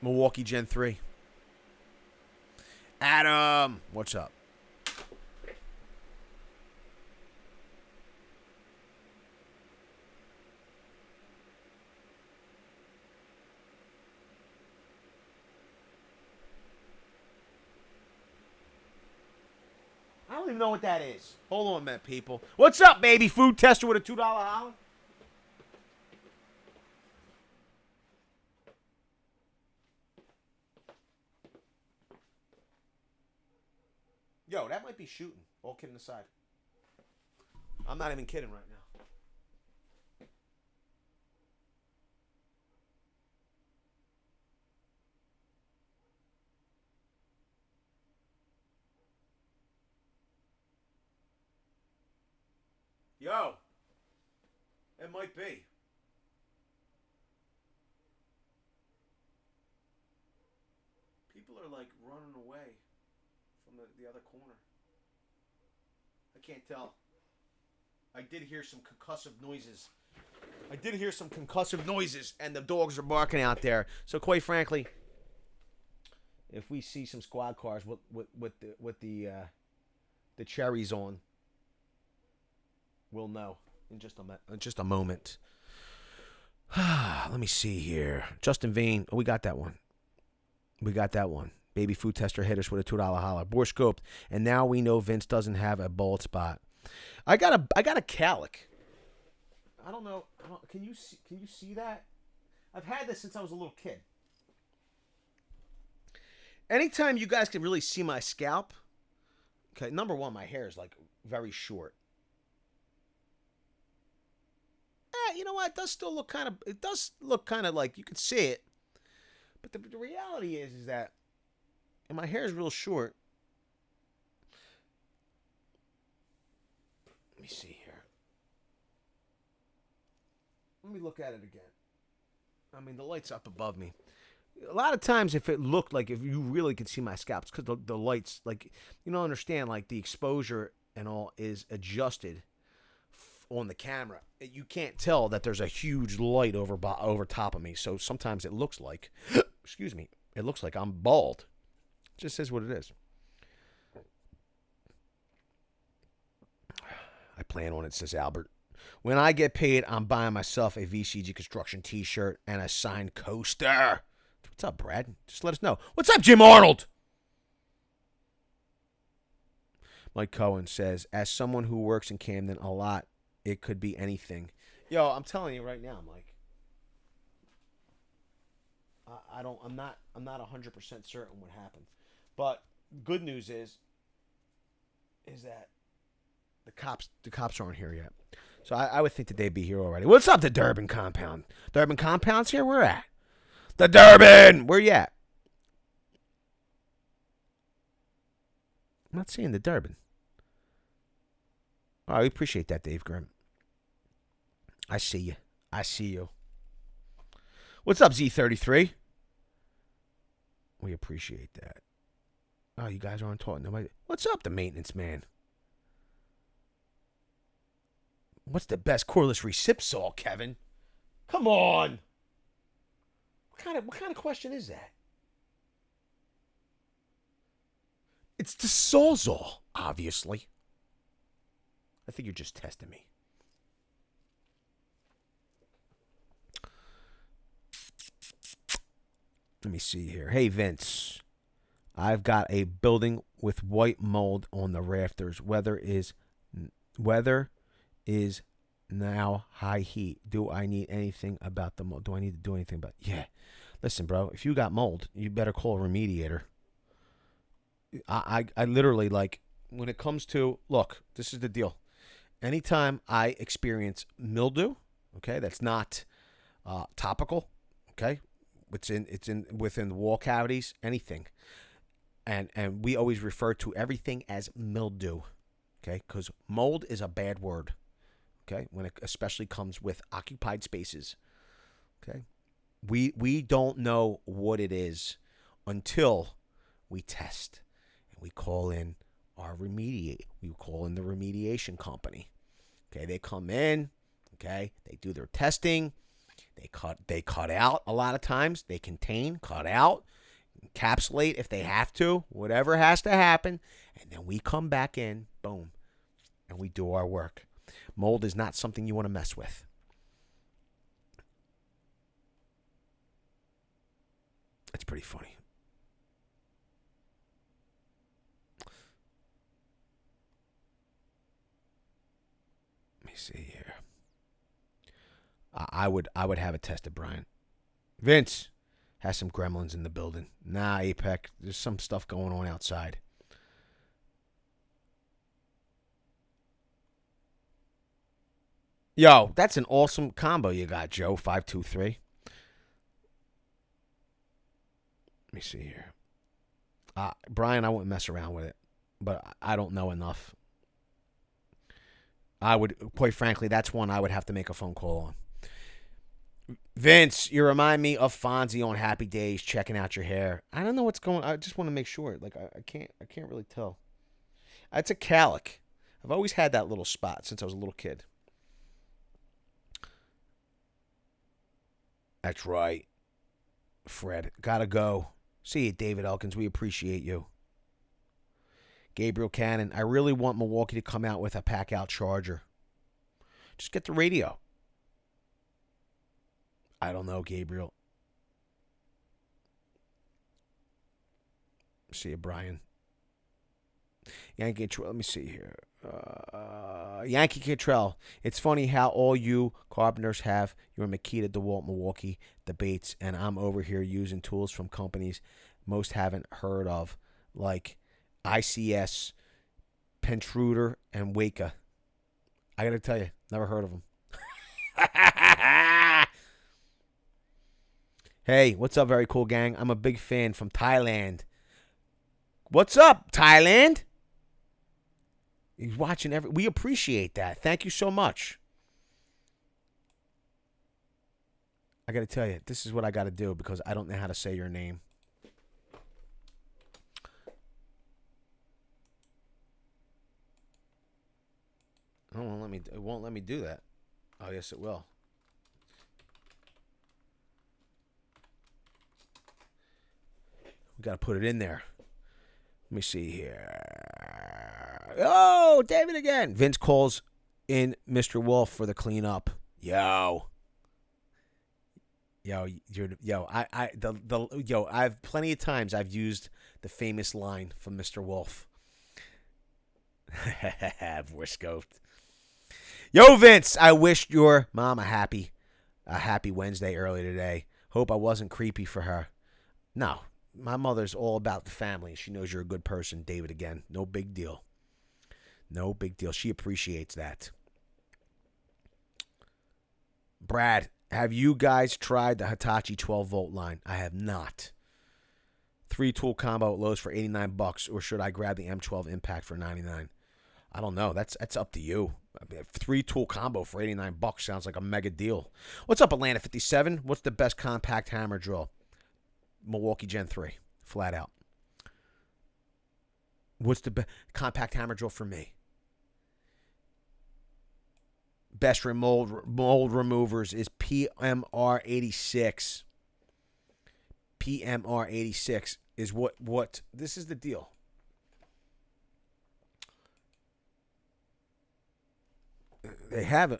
Milwaukee Gen 3. Adam, what's up? I don't even know what that is. Hold on a minute, people. What's up, baby? Food tester with a $2 holler? Yo, that might be shooting. All kidding aside. I'm not even kidding right now. Yo, it might be. People are like running away from the other corner. I can't tell. I did hear some concussive noises. And the dogs are barking out there. So quite frankly, if we see some squad cars with the cherries on, we'll know in just a moment. Let me see here. Justin Vane. Oh, we got that one. Baby food tester hit us with a $2 holler. Bore scoped. And now we know Vince doesn't have a bullet spot. I got a calic. I don't know. Can you see that? I've had this since I was a little kid. Anytime you guys can really see my scalp. Okay, number one, my hair is like very short. You know what? It does still look kind of. It does look kind of like you can see it, but the reality is that, and my hair is real short. Let me see here. Let me look at it again. I mean, the light's up above me. A lot of times, if you really could see my scalp, it's because the lights, like, you don't understand, like the exposure and all is adjusted on the camera, you can't tell that there's a huge light over top of me. So sometimes it looks like, excuse me, it looks like I'm bald. It just is what it is. I plan on it, says Albert. When I get paid, I'm buying myself a VCG Construction t-shirt and a signed coaster. What's up, Brad? Just let us know. What's up, Jim Arnold? Mike Cohen says, as someone who works in Camden a lot, it could be anything. Yo, I'm telling you right now, Mike. I'm not 100% certain what happened. But good news is that the cops aren't here yet. So I would think that they'd be here already. What's up, the Durbin compound? Durbin compound's here? Where at? The Durbin! Where you at? I'm not seeing the Durbin. Oh, we appreciate that, Dave Grimm. I see you. I see you. What's up, Z33? We appreciate that. Oh, you guys aren't talking. Nobody. What's up, the maintenance man? What's the best cordless recip saw, Kevin? Come on. What kind of question is that? It's the Sawzall, obviously. I think you're just testing me. Let me see here. Hey, Vince. I've got a building with white mold on the rafters. Weather is now high heat. Do I need anything about the mold? Do I need to do anything about it? Yeah. Listen, bro, if you got mold, you better call a remediator. I literally, like, when it comes to, look, this is the deal. Anytime I experience mildew, okay, that's not topical, okay, it's within the wall cavities, anything, and we always refer to everything as mildew, okay, because mold is a bad word, okay, when it especially comes with occupied spaces, okay. We don't know what it is until we test and we call in we call in the remediation company. Okay, they come in, okay, they do their testing, they cut out a lot of times, they contain, cut out, encapsulate if they have to, whatever has to happen, and then we come back in, boom, and we do our work. Mold is not something you want to mess with. It's pretty funny. Let me see here. I would have it tested, Brian. Vince has some gremlins in the building. Nah, APEC, there's some stuff going on outside. Yo, that's an awesome combo you got, Joe. 523. Let me see here. Brian, I wouldn't mess around with it, but I don't know enough. I would, quite frankly, that's one I would have to make a phone call on. Vince, you remind me of Fonzie on Happy Days, checking out your hair. I don't know what's going on. I just want to make sure. Like, I can't really tell. It's a calic. I've always had that little spot since I was a little kid. That's right. Fred, gotta go. See you, David Elkins. We appreciate you. Gabriel Cannon, I really want Milwaukee to come out with a pack-out Charger. Just get the radio. I don't know, Gabriel. See you, Brian. Yankee, let me see here. Yankee Cantrell. It's funny how all you carpenters have your Makita, DeWalt, Milwaukee debates, and I'm over here using tools from companies most haven't heard of, like ICS, Pentruder, and Weka. I gotta tell you, never heard of them. Hey, what's up, Very Cool Gang? I'm a big fan from Thailand. What's up, Thailand? He's watching we appreciate that. Thank you so much. I got to tell you, this is what I got to do because I don't know how to say your name. It won't let me do that. Oh, yes, it will. We got to put it in there. Let me see here. Oh, David again. Vince calls in Mr. Wolf for the cleanup. Yo, I've plenty of times I've used the famous line from Mr. Wolf. We're scoped. Yo, Vince, I wished your mom a happy Wednesday early today. Hope I wasn't creepy for her. No, my mother's all about the family. She knows you're a good person, David again. No big deal. No big deal. She appreciates that. Brad, have you guys tried the Hitachi 12-volt line? I have not. 3-tool combo at Lowe's for $89, or should I grab the M12 Impact for $99? I don't know. That's up to you. I mean, a 3-tool combo for $89 sounds like a mega deal. What's up, Atlanta 57? What's the best compact hammer drill? Milwaukee Gen 3, flat out. What's the compact hammer drill for me? Best mold removers is PMR 86. PMR 86 is what this is the deal. They have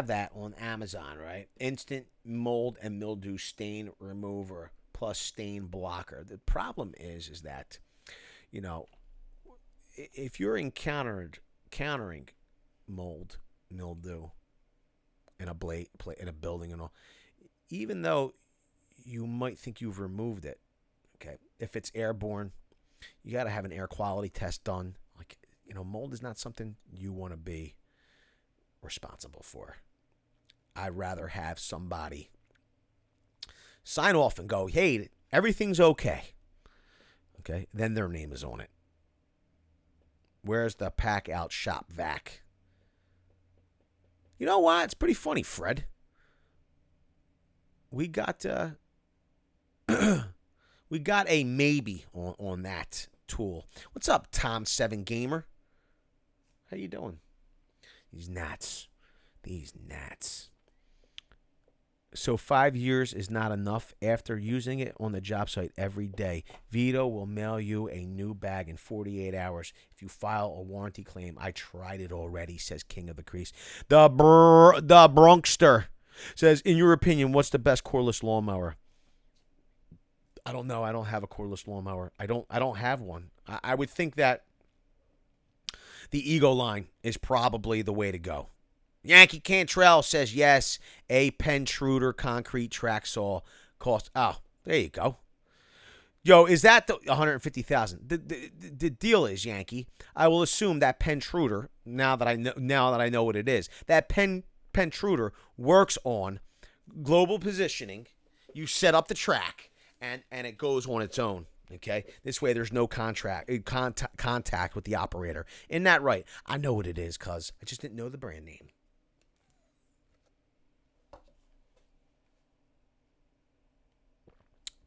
that on Amazon, right? Instant mold and mildew stain remover plus stain blocker. The problem is that, if you're countering mold, mildew in a building and all, even though you might think you've removed it, okay, if it's airborne, you got to have an air quality test done. Mold is not something you want to be responsible for. I'd rather have somebody sign off and go, hey, everything's okay. Okay, then their name is on it. Where's the pack out shop vac? You know what? It's pretty funny, Fred. We got we got a maybe on that tool. What's up, Tom7 Gamer? How you doing? These gnats. So 5 years is not enough. After using it on the job site every day, Vito will mail you a new bag in 48 hours if you file a warranty claim. I tried it already, says King of the Crease. The Bronxster says, in your opinion, what's the best cordless lawnmower? I don't know. I don't have a cordless lawnmower. I don't have one. I would think that the Ego line is probably the way to go. Yankee Cantrell says yes. A Pentruder concrete track saw cost. Oh, there you go. Yo, is that the $150,000? The deal is, Yankee, I will assume that Pentruder, now that I know what it is, that Pentruder works on global positioning. You set up the track and it goes on its own. Okay, this way there's no contact with the operator. Isn't that right? I know what it is, cuz I just didn't know the brand name.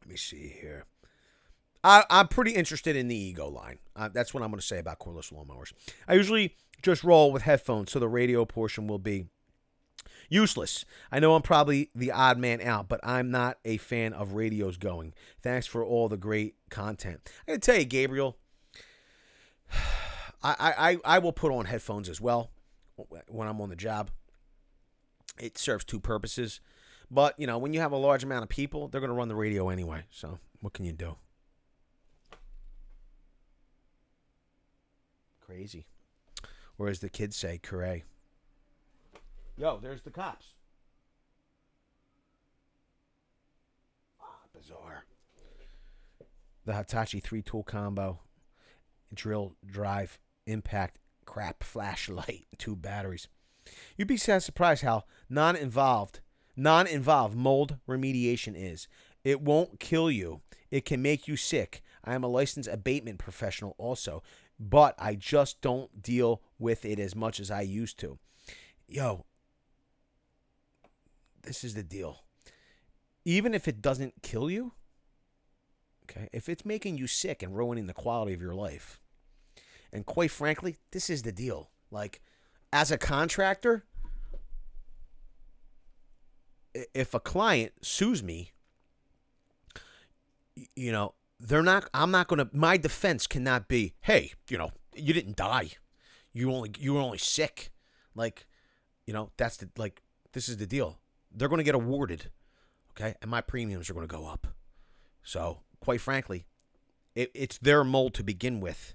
Let me see here. I'm pretty interested in the Ego line. That's what I'm going to say about cordless lawnmowers. I usually just roll with headphones, so the radio portion will be useless. I know I'm probably the odd man out, but I'm not a fan of radios going. Thanks for all the great content. I gotta tell you, Gabriel, I will put on headphones as well when I'm on the job. It serves two purposes. But, when you have a large amount of people, they're going to run the radio anyway. So, what can you do? Crazy. Or as the kids say, cray. Yo, there's the cops. Bizarre. The Hitachi 3-tool combo. Drill, drive, impact, crap, flashlight, 2 batteries. You'd be surprised how non-involved mold remediation is. It won't kill you. It can make you sick. I am a licensed abatement professional also, but I just don't deal with it as much as I used to. Yo, this is the deal. Even if it doesn't kill you, okay, if it's making you sick and ruining the quality of your life, and quite frankly, this is the deal. Like, as a contractor, if a client sues me, I'm not going to, my defense cannot be, hey, you didn't die. You were only sick. Like, this is the deal. They're going to get awarded, okay? And my premiums are going to go up. So, quite frankly, it's their mold to begin with.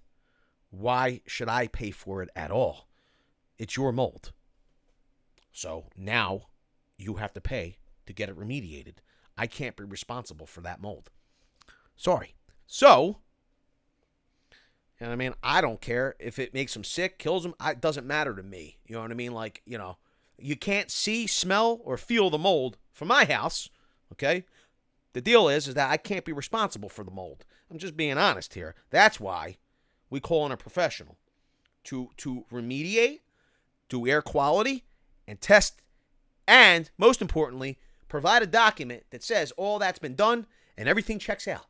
Why should I pay for it at all? It's your mold. So, now you have to pay to get it remediated. I can't be responsible for that mold. Sorry. So, you know what I mean? I don't care if it makes them sick, kills them. It doesn't matter to me. You know what I mean? Like, you can't see, smell, or feel the mold from my house, okay? The deal is that I can't be responsible for the mold. I'm just being honest here. That's why we call in a professional to remediate, do air quality, and test, and most importantly, provide a document that says all that's been done and everything checks out.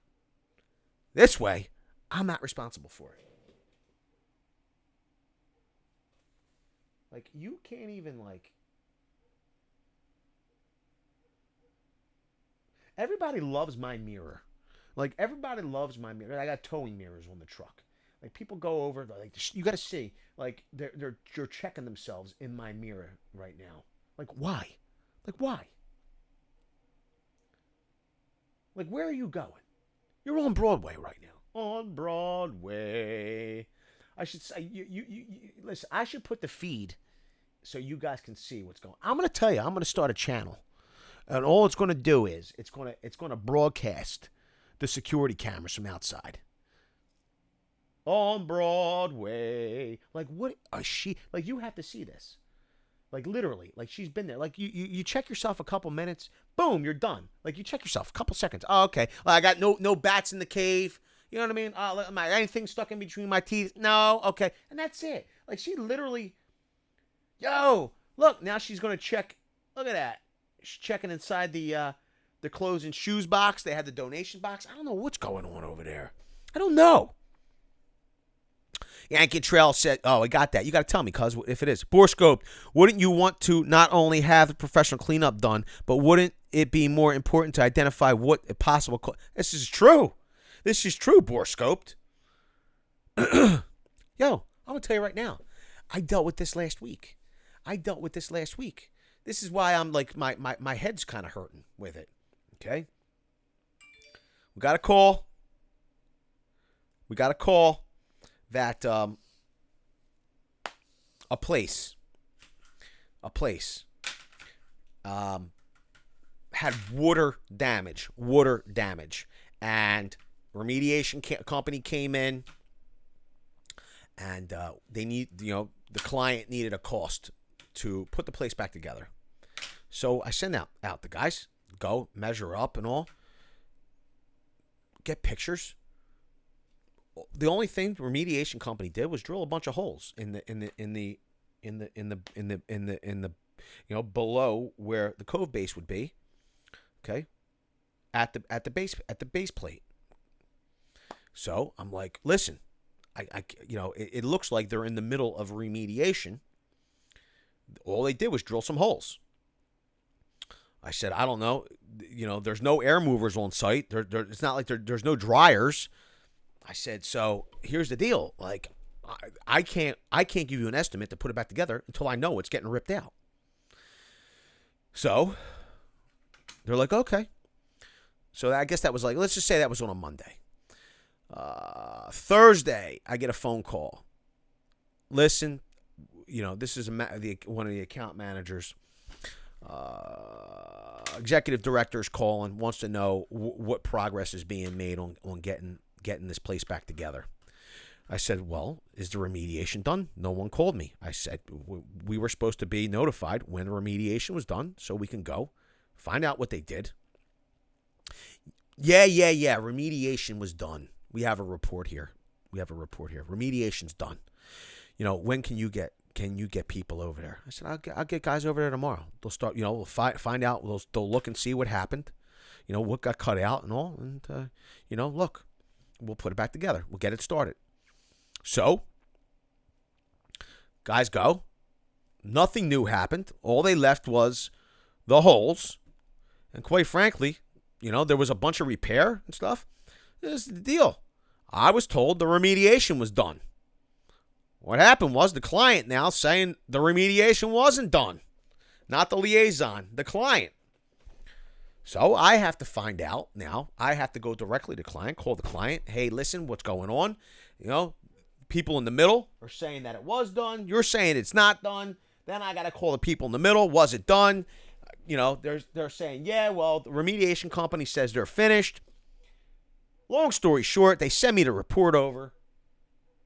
This way, I'm not responsible for it. Like, you can't even, everybody loves my mirror. Like, everybody loves my mirror. I got towing mirrors on the truck. Like, people go over, like, you got to see, like, they're checking themselves in my mirror right now. Like, why? Like, why? Like, where are you going? You're on Broadway right now. On Broadway. I should say, you listen, I should put the feed so you guys can see what's going on. I'm going to tell you, I'm going to start a channel. And all it's going to do is, it's going to broadcast the security cameras from outside. On Broadway. Like, what is she? Like, you have to see this. Like, literally. Like, she's been there. Like, you check yourself a couple minutes. Boom, you're done. Like, you check yourself a couple seconds. Oh, okay. I got no bats in the cave. You know what I mean? Am I anything stuck in between my teeth? No. Okay. And that's it. Like, she literally, look, now she's going to check. Look at that. She's checking inside the clothes and shoes box. They had the donation box. I don't know what's going on over there. I don't know. Yankee Trail said, I got that. You got to tell me, cuz, if it is. Borscope, wouldn't you want to not only have the professional cleanup done, but wouldn't it be more important to identify what a possible... This is true. This is true, Borscoped. Yo, I'm going to tell you right now. I dealt with this last week. This is why I'm like, my head's kind of hurting with it. Okay? We got a call that a place had water damage, and remediation company came in, and they need, the client needed a cost to put the place back together. So I send out the guys, go measure up and all, get pictures. The only thing the remediation company did was drill a bunch of holes in the below where the cove base would be, okay, at the base plate. So I'm like, listen, it looks like they're in the middle of remediation. All they did was drill some holes. I said, I don't know, there's no air movers on site. It's not like there's no dryers. I said, so here's the deal. Like, I can't give you an estimate to put it back together until I know it's getting ripped out. So they're like, okay. So I guess that was like, let's just say that was on a Monday. Thursday, I get a phone call. Listen, this is one of the account managers, executive director's calling, wants to know what progress is being made on getting this place back together. I said, well, is the remediation done? No one called me. I said, we were supposed to be notified when the remediation was done so we can go find out what they did. Yeah. Remediation was done. We have a report here. Remediation's done. When can you get people over there? I said, I'll get guys over there tomorrow. They'll start, we'll find out. They'll look and see what happened, what got cut out and all. And, look, we'll put it back together. We'll get it started. So, guys go. Nothing new happened. All they left was the holes. And quite frankly, there was a bunch of repair and stuff. This is the deal. I was told the remediation was done. What happened was the client now saying the remediation wasn't done. Not the liaison, the client. So I have to find out now. I have to go directly to the client, call the client. Hey, listen, what's going on? People in the middle are saying that it was done. You're saying it's not done. Then I got to call the people in the middle. Was it done? They're saying, yeah, well, the remediation company says they're finished. Long story short, they send me the report over.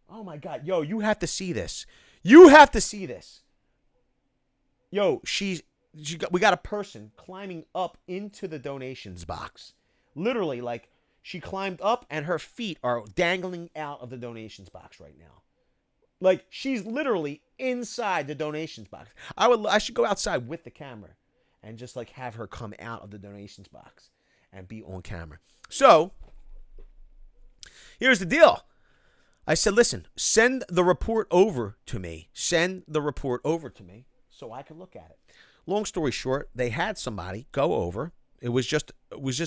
Oh, my God. Yo, you have to see this. You have to see this. Yo, we got a person climbing up into the donations box. Literally, like, she climbed up and her feet are dangling out of the donations box right now. Like, she's literally inside the donations box. I should go outside with the camera and just, like, have her come out of the donations box and be on camera. So, here's the deal. I said, listen, send the report over to me. Send the report over to me so I can look at it. Long story short, they had somebody go over. It was just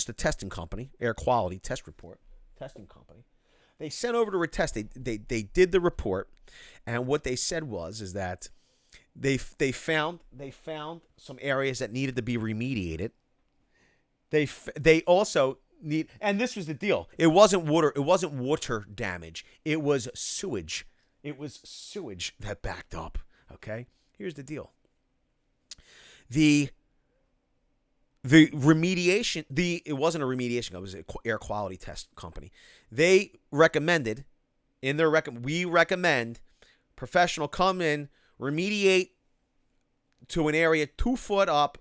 a testing company, air quality test report, testing company. They sent over to retest. They did the report, and what they said is that they found some areas that needed to be remediated. They also need, and this was the deal. It wasn't water damage. It was sewage. It was sewage that backed up. Okay, here's the deal. The remediation, it wasn't a remediation, it was an air quality test company. They recommended, we recommend professional come in, remediate to an area 2 foot up,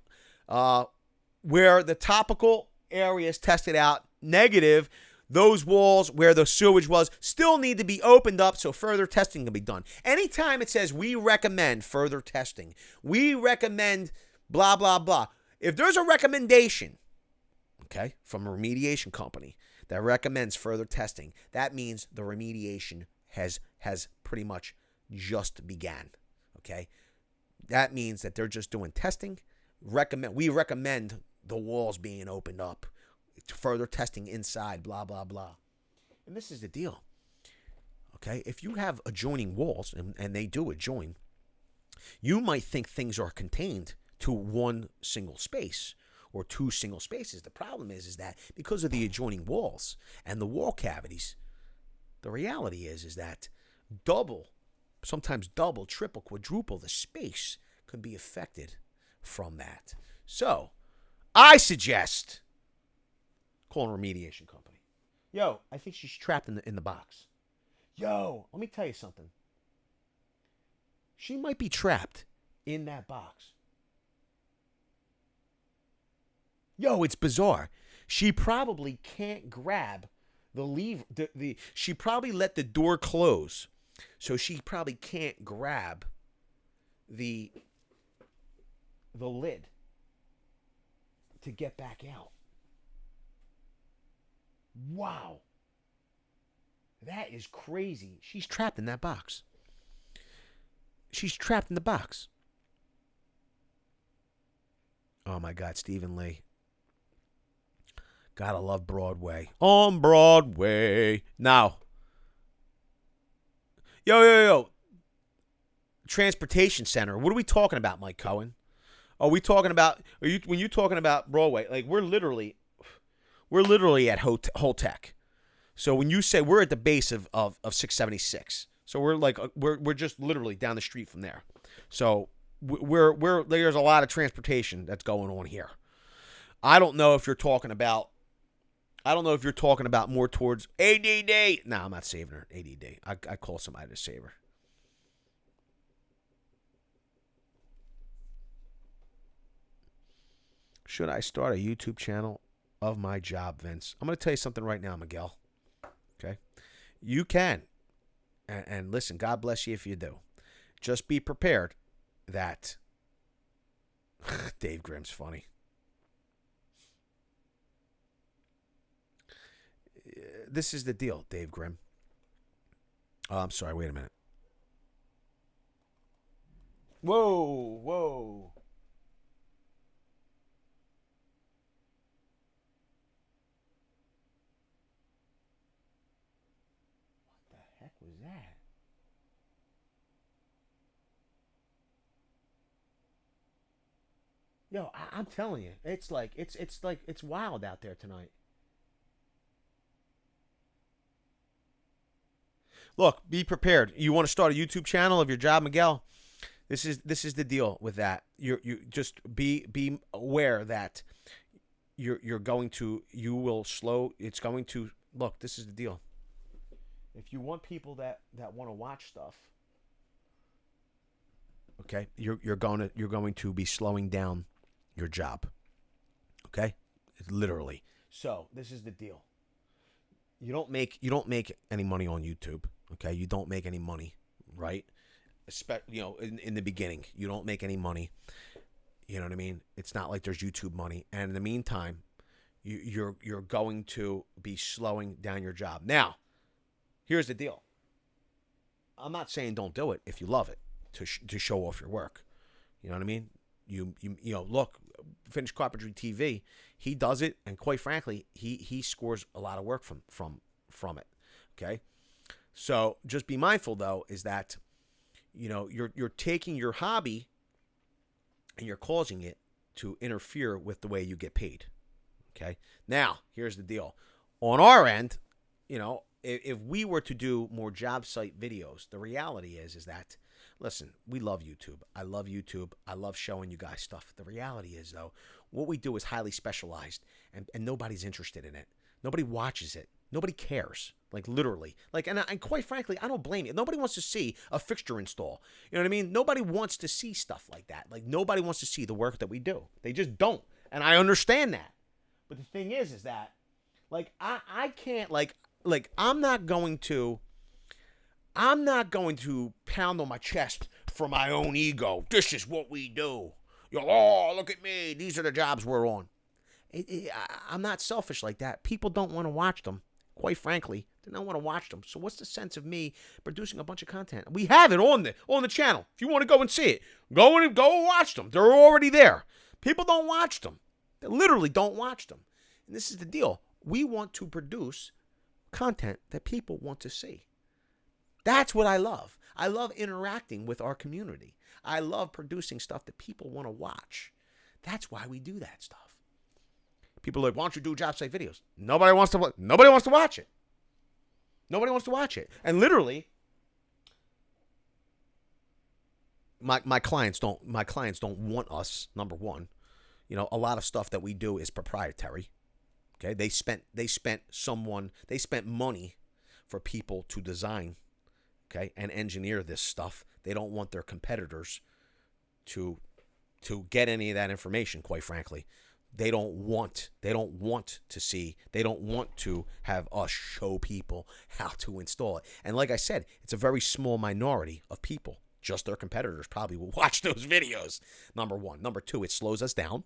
where the topical areas tested out negative. Those walls where the sewage was still need to be opened up so further testing can be done. Anytime it says we recommend further testing, we recommend blah, blah, blah. If there's a recommendation, okay, from a remediation company that recommends further testing, that means the remediation has pretty much just began, okay? That means that they're just doing testing. We recommend the walls being opened up, further testing inside, blah, blah, blah. And this is the deal, okay? If you have adjoining walls, and they do adjoin, you might think things are contained to one single space or 2 single spaces. The problem is that because of the adjoining walls and the wall cavities, the reality is that sometimes double, triple, quadruple the space could be affected from that. So I suggest calling a remediation company. Yo, I think she's trapped in the box. Yo, let me tell you something. She might be trapped in that box. Yo, it's bizarre. She probably can't grab the lever. She probably let the door close, so she probably can't grab the lid to get back out. Wow. That is crazy. She's trapped in that box. She's trapped in the box. Oh my God, Stephen Lee. Gotta love Broadway. On Broadway. Now. Yo. Transportation Center. What are we talking about, Mike Cohen? Are we talking about, when you're talking about Broadway, like we're literally at Holtec. So when you say we're at the base of 676. So we're just literally down the street from there. So there's a lot of transportation that's going on here. I don't know if you're talking about more towards ADD. No, I'm not saving her. ADD. I call somebody to save her. Should I start a YouTube channel of my job, Vince? I'm going to tell you something right now, Miguel. Okay? You can. And listen, God bless you if you do. Just be prepared that Dave Grimm's funny. This is the deal, Dave Grimm. Oh, I'm sorry. Wait a minute. Whoa, whoa. What the heck was that? Yo, I'm telling you, it's wild out there tonight. Look, be prepared. You want to start a YouTube channel of your job, Miguel? This is the deal with that. You just be aware that you're going to you will slow. It's going to look. This is the deal. If you want people that want to watch stuff, okay, you're going to be slowing down your job. Okay, literally. So this is the deal. You don't make any money on YouTube. Okay, you don't make any money, right? In the beginning, you don't make any money. You know what I mean? It's not like there's YouTube money. And in the meantime, you're going to be slowing down your job. Now, here's the deal. I'm not saying don't do it if you love it to show off your work. You know what I mean? Look, Finished Carpentry TV. He does it, and quite frankly, he scores a lot of work from it. Okay, so just be mindful though, is that you're taking your hobby and you're causing it to interfere with the way you get paid. Okay, now here's the deal. On our end, if we were to do more job site videos, the reality is that, listen, we love YouTube. I love YouTube. I love showing you guys stuff. The reality is, though, what we do is highly specialized, and nobody's interested in it. Nobody watches it. Nobody cares. Like, literally. And quite frankly, I don't blame you. Nobody wants to see a fixture install. You know what I mean? Nobody wants to see stuff like that. Like, nobody wants to see the work that we do. They just don't. And I understand that. But the thing is that, like, I can't, like I'm not going to pound on my chest for my own ego. This is what we do. Look at me. These are the jobs we're on. I'm not selfish like that. People don't want to watch them. Quite frankly, they don't want to watch them. So what's the sense of me producing a bunch of content? We have it on the channel. If you want to go and see it, go and watch them. They're already there. People don't watch them. They literally don't watch them. And this is the deal. We want to produce content that people want to see. That's what I love. I love interacting with our community. I love producing stuff that people want to watch. That's why we do that stuff. People are like, why don't you do job site videos? Nobody wants to watch it. Nobody wants to watch it. And literally, my clients don't want us, number one. A lot of stuff that we do is proprietary. Okay? They spent money for people to design, okay, and engineer this stuff. They don't want their competitors to get any of that information, quite frankly. They don't want to see. They don't want to have us show people how to install it. And like I said, it's a very small minority of people. Just their competitors probably will watch those videos. Number one. Number two, it slows us down.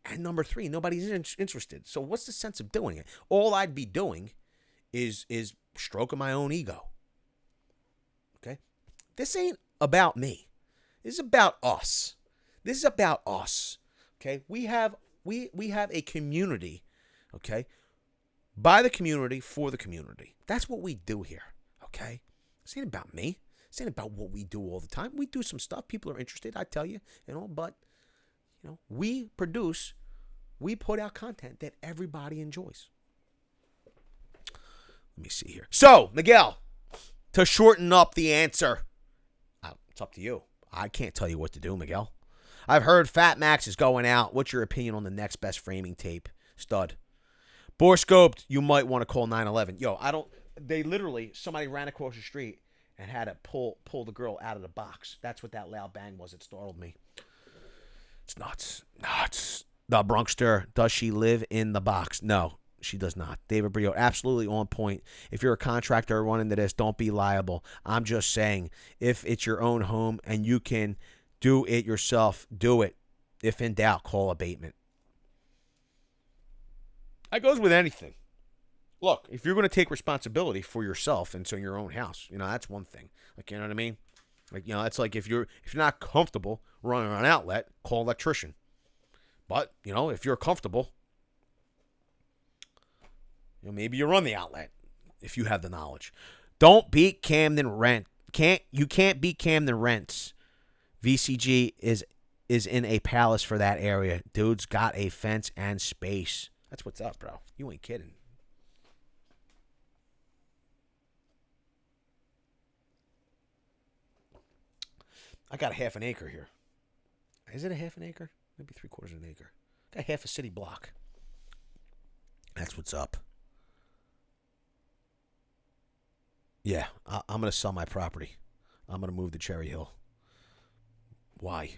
And number three, nobody's interested. So what's the sense of doing it? All I'd be doing is stroking my own ego. Okay? This ain't about me. This is about us. Okay? We have a community, okay? By the community, for the community. That's what we do here, okay? This ain't about me. This ain't about what we do all the time. We do some stuff. People are interested, I tell you, but, we put out content that everybody enjoys. Let me see here. So, Miguel, to shorten up the answer, it's up to you. I can't tell you what to do, Miguel. I've heard Fat Max is going out. What's your opinion on the next best framing tape? Stud. Borescoped, you might want to call 911. Yo, somebody ran across the street and had to pull the girl out of the box. That's what that loud bang was. It startled me. It's nuts. The Brunkster, does she live in the box? No, she does not. David Brio, absolutely on point. If you're a contractor running into this, don't be liable. I'm just saying, if it's your own home and you can do it yourself, do it. If in doubt, call abatement. That goes with anything. Look, if you're going to take responsibility for yourself and so your own house, that's one thing. Like, you know what I mean? Like, that's like if you're not comfortable running an outlet, call an electrician. But, if you're comfortable, maybe you run the outlet if you have the knowledge. Don't beat Camden rent. You can't beat Camden rents. VCG is in a palace for that area. Dude's got a fence and space. That's what's up, bro. You ain't kidding. I got a half an acre here. Is it a half an acre? Maybe 3/4 of an acre. Got half a city block. That's what's up. Yeah, I'm going to sell my property. I'm going to move to Cherry Hill. Why?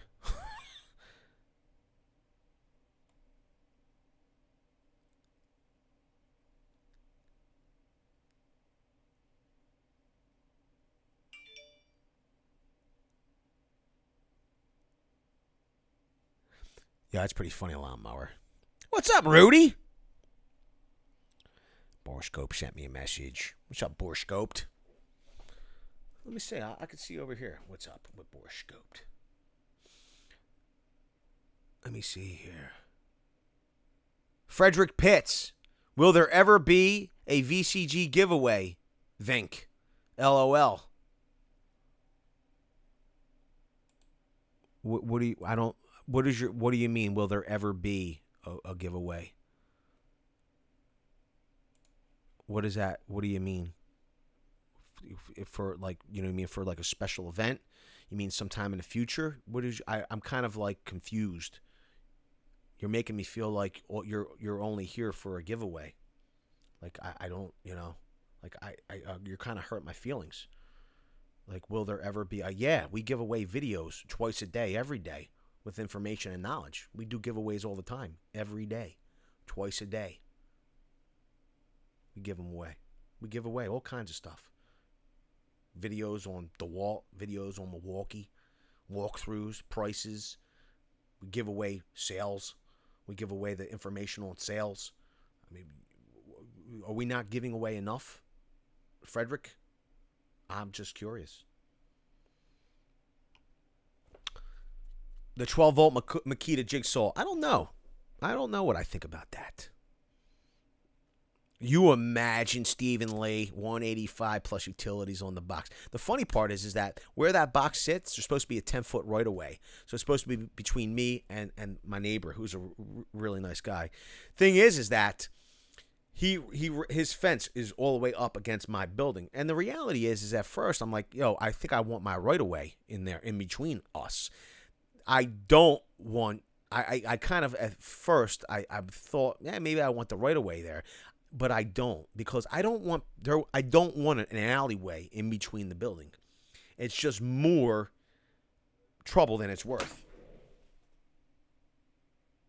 Yeah, that's pretty funny, lawnmower. What's up, Rudy? Borscope sent me a message. What's up, Borscoped? Let me see. I can see over here. What's up with Borscoped? Let me see here. Frederick Pitts. Will there ever be a VCG giveaway? Vink. LOL. What do you? I don't. What do you mean? Will there ever be a giveaway? What is that? What do you mean? If for like, you know what I mean, for like a special event? You mean sometime in the future? I'm kind of like confused. You're making me feel like you're only here for a giveaway. Like I don't, like you're kind of hurt my feelings. Like, will there ever be yeah, we give away videos twice a day, every day, with information and knowledge. We do giveaways all the time, every day, twice a day. We give them away. We give away all kinds of stuff. Videos on the wall, videos on Milwaukee, walkthroughs, prices. We give away sales. We give away the information on sales. I mean, are we not giving away enough, Frederick? I'm just curious. The 12-volt Makita jigsaw. I don't know. I don't know what I think about that. You imagine Stephen Lee, 185 plus utilities on the box. The funny part is that where that box sits, there's supposed to be a 10-foot right away. So it's supposed to be between me and my neighbor, who's a really nice guy. Thing is that his fence is all the way up against my building. And the reality is at first I'm like, I think I want my right away in there, in between us. I don't want. I kind of at first I thought, maybe I want the right away there. But I don't, because I don't want an alleyway in between the building. It's just more trouble than it's worth.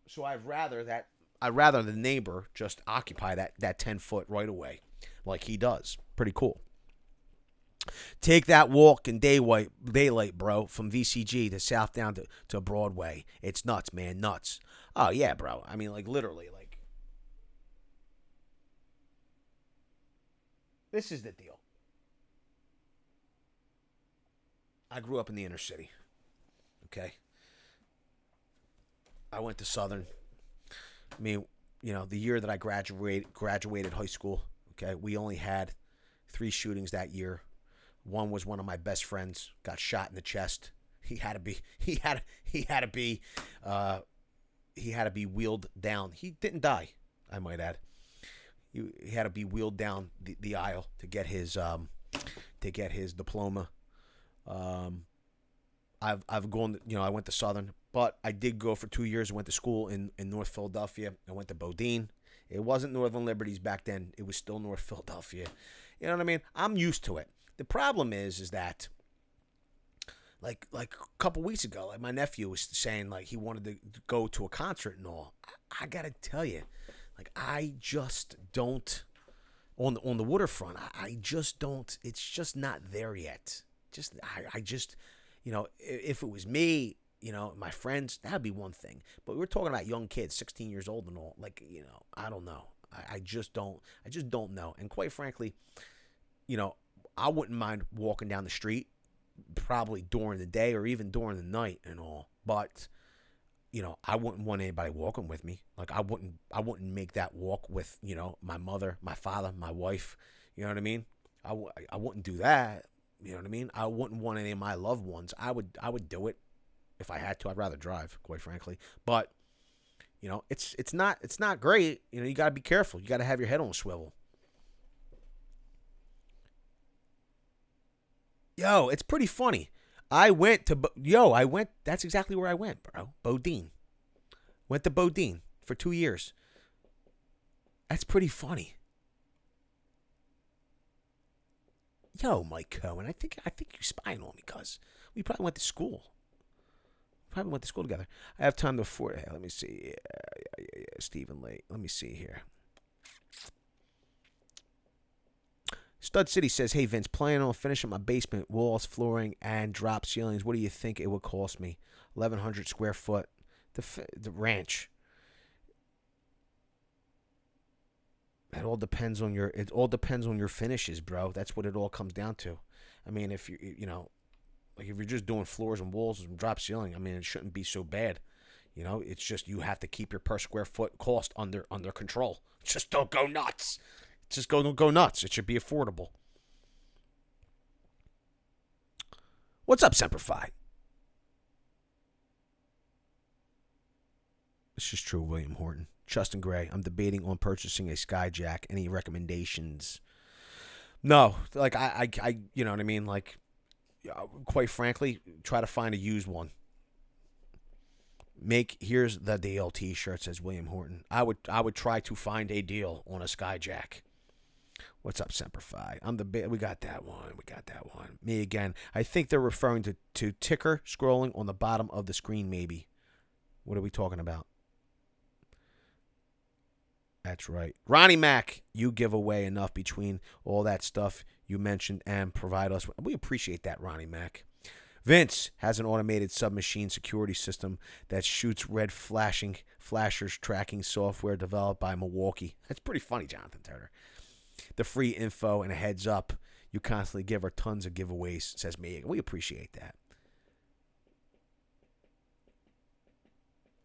So I'd rather the neighbor just occupy that 10-foot right away, like he does. Pretty cool. Take that walk in daylight, bro, from VCG to south down to Broadway. It's nuts, man, nuts. Oh yeah, bro. I mean, like literally, like. This is the deal. I grew up in the inner city. Okay. I went to Southern. I mean, the year that I graduated high school, okay, we only had 3 shootings that year. One was one of my best friends, got shot in the chest. He had to be wheeled down. He didn't die, I might add. He had to be wheeled down the aisle to get his diploma. I've gone, I went to Southern, but I did go for 2 years. I went to school in North Philadelphia. I went to Bodine. It wasn't Northern Liberties back then. It was still North Philadelphia. You know what I mean? I'm used to it. The problem is that like a couple weeks ago, like my nephew was saying like he wanted to go to a concert and all. I gotta tell you. Like, I just don't, on the waterfront, I just don't, it's just not there yet. I just, if it was me, my friends, that'd be one thing. But we're talking about young kids, 16 years old and all. Like, I don't know. I just don't know. And quite frankly, I wouldn't mind walking down the street probably during the day or even during the night and all. But I wouldn't want anybody walking with me. Like I wouldn't make that walk with my mother, my father, my wife. You know what I mean? I wouldn't do that. You know what I mean? I wouldn't want any of my loved ones. I would do it if I had to. I'd rather drive, quite frankly. But it's not great. You got to be careful. You got to have your head on a swivel. Yo, it's pretty funny. That's exactly where I went, bro. Bodine. Went to Bodine for 2 years. That's pretty funny. Yo, Mike Cohen, I think you're spying on me, cuz we probably went to school. Together. I have time to afford it. Let me see. Yeah. Stephen Lake. Let me see here. Stud City says, hey, Vince, planning on finishing my basement, walls, flooring, and drop ceilings. What do you think it would cost me? 1,100 square foot. The ranch. It all depends on your finishes, bro. That's what it all comes down to. I mean, if like if you're just doing floors and walls and drop ceiling, I mean, it shouldn't be so bad. It's just you have to keep your per square foot cost under control. Just don't go nuts. Just don't go nuts. It should be affordable. What's up, Semper Fi? This is true, William Horton. Justin Gray, I'm debating on purchasing a Skyjack. Any recommendations? No, like I you know what I mean? Like, quite frankly, try to find a used one. Here's the deal T-shirt, says William Horton. I would try to find a deal on a Skyjack. What's up, Semper Fi? We got that one. Me again. I think they're referring to ticker scrolling on the bottom of the screen, maybe. What are we talking about? That's right. Ronnie Mac, you give away enough between all that stuff you mentioned and provide us. We appreciate that, Ronnie Mac. Vince has an automated submachine security system that shoots red flashers tracking software developed by Milwaukee. That's pretty funny, Jonathan Turner. The free info and a heads up you constantly give her tons of giveaways, says me. We appreciate that.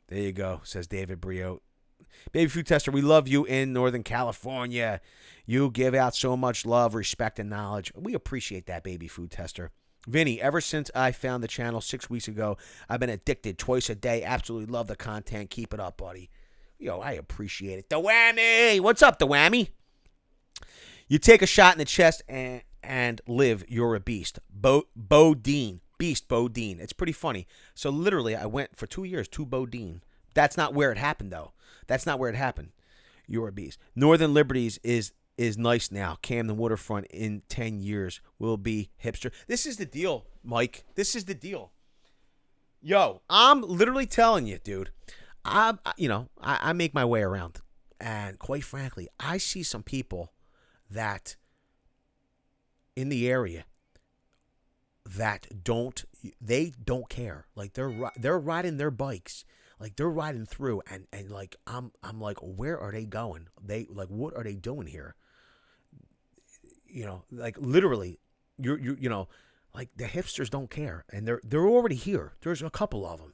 There you go, says David Briot. Baby Food Tester, we love you in Northern California. You give out so much love, respect, and knowledge. We appreciate that, Baby Food Tester. Vinny, ever since I found the channel 6 weeks ago, I've been addicted twice a day. Absolutely love the content. Keep it up, buddy. Yo, I appreciate it. The Whammy! What's up, the Whammy? You take a shot in the chest and live. You're a beast. Bodine. Beast Bodine. It's pretty funny. So literally, I went for 2 years to Bodine. That's not where it happened, though. That's not where it happened. You're a beast. Northern Liberties is nice now. Camden Waterfront in 10 years will be hipster. This is the deal, Mike. This is the deal. Yo, I'm literally telling you, dude. I make my way around. And quite frankly, I see some people that in the area that don't care. Like they're riding their bikes. Like they're riding through and like I'm like, where are they going? What are they doing here? Like literally you're like the hipsters don't care and they're already here. There's a couple of them.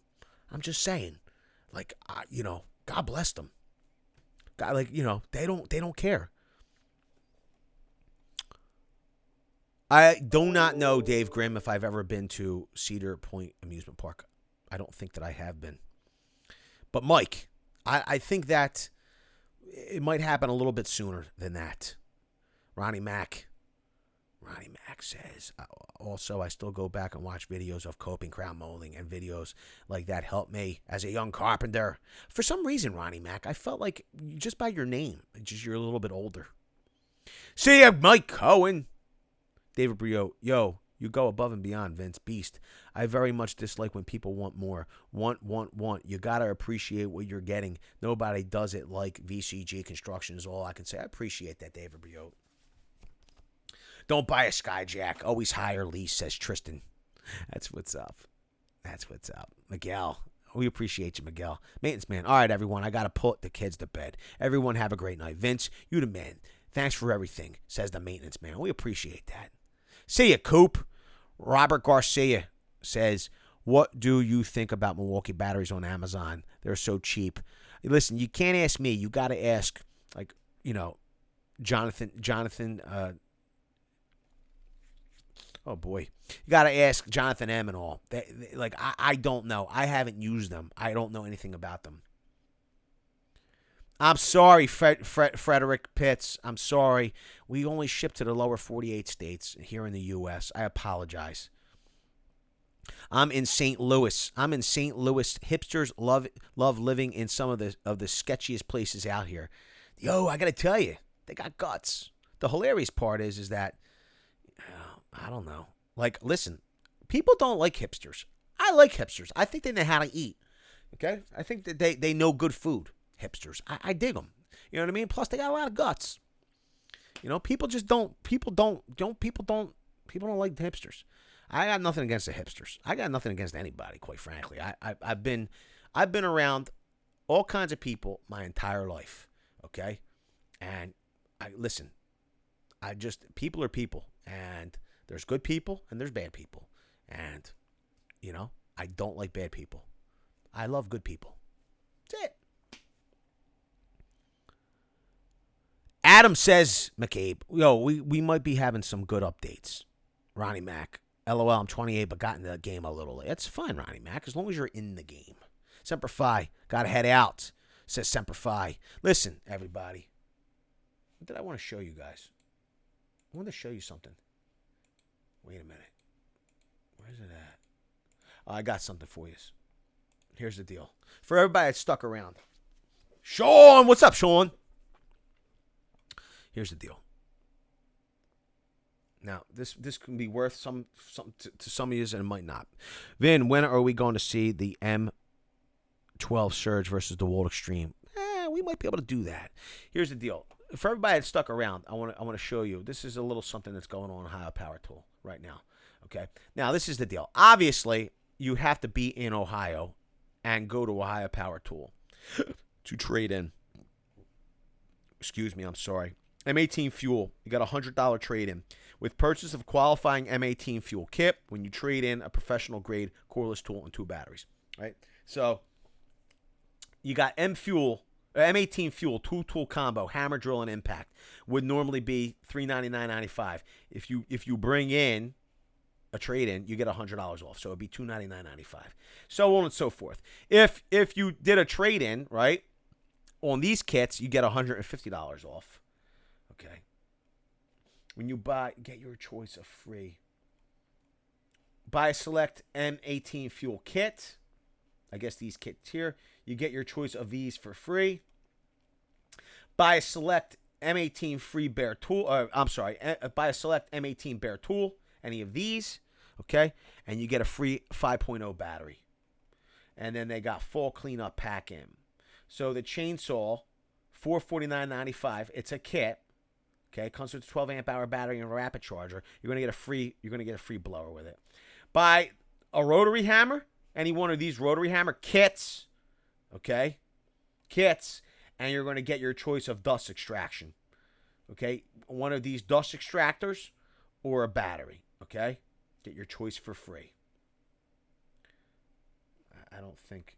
I'm just saying. Like God bless them. God, they don't care. I do not know, Dave Grimm, if I've ever been to Cedar Point Amusement Park. I don't think that I have been. But, Mike, I think that it might happen a little bit sooner than that. Ronnie Mac says, also, I still go back and watch videos of coping, crown molding, and videos like that help me as a young carpenter. For some reason, Ronnie Mac, I felt like just by your name, you're a little bit older. See ya, Mike Cohen. David Briot, yo, you go above and beyond, Vince. Beast. I very much dislike when people want more. Want. You got to appreciate what you're getting. Nobody does it like VCG Construction is all I can say. I appreciate that, David Briot. Don't buy a Skyjack. Always hire lease, says Tristan. That's what's up. Miguel, we appreciate you, Miguel. Maintenance man. All right, everyone, I got to put the kids to bed. Everyone have a great night. Vince, you the man. Thanks for everything, says the maintenance man. We appreciate that. See ya, Coop. Robert Garcia says, what do you think about Milwaukee batteries on Amazon? They're so cheap. Listen, you can't ask me. You got to ask, like, Jonathan, oh boy. You got to ask Jonathan M. and all. I don't know. I haven't used them. I don't know anything about them. I'm sorry, Frederick Pitts. I'm sorry. We only ship to the lower 48 states here in the U.S. I apologize. I'm in St. Louis. Hipsters love living in some of the sketchiest places out here. Yo, I got to tell you, they got guts. The hilarious part is that, I don't know. Like, listen, people don't like hipsters. I like hipsters. I think they know how to eat. Okay? I think that they know good food. Hipsters. I dig them. You know what I mean? Plus, they got a lot of guts. People just don't. People don't like the hipsters. I got nothing against the hipsters. I got nothing against anybody, quite frankly. I've been around all kinds of people my entire life. Okay, and listen. People are people, and there's good people and there's bad people, and I don't like bad people. I love good people. That's it. Adam says, McCabe, we might be having some good updates. Ronnie Mac, LOL, I'm 28, but got in the game a little late. That's fine, Ronnie Mac, as long as you're in the game. Semper Fi, gotta head out, says Semper Fi. Listen, everybody, what did I want to show you guys? I want to show you something. Wait a minute. Where's it at? Oh, I got something for you. Here's the deal. For everybody that's stuck around. Sean, what's up, Sean? Here's the deal. Now, this can be worth some to some of you, and it might not. Vin, when are we going to see the M12 Surge versus the World Extreme? We might be able to do that. Here's the deal. For everybody that's stuck around, I want to show you. This is a little something that's going on in Ohio Power Tool right now. Okay. Now, this is the deal. Obviously, you have to be in Ohio and go to Ohio Power Tool to trade in. Excuse me. I'm sorry. M18 fuel, you got a $100 trade-in. With purchase of qualifying M18 fuel kit, when you trade in a professional-grade cordless tool and 2 batteries, right? So, you got M18 fuel, 2-tool combo, hammer, drill, and impact. Would normally be $399.95. If you bring in a trade-in, you get $100 off. So, it would be $299.95. So on and so forth. If you did a trade-in, right, on these kits, you get $150 off. Okay. When you get your choice of free. Buy a select M18 fuel kit. I guess these kits here. You get your choice of these for free. Buy a select M18 free bare tool. Buy a select M18 bare tool. Any of these. Okay. And you get a free 5.0 battery. And then they got full cleanup pack in. So the chainsaw, $449.95. It's a kit. Okay, it comes with a 12 amp hour battery and a rapid charger. You're gonna get a free blower with it. Buy a rotary hammer, any one of these rotary hammer kits, okay, and you're gonna get your choice of dust extraction. Okay, one of these dust extractors or a battery. Okay, get your choice for free. I don't think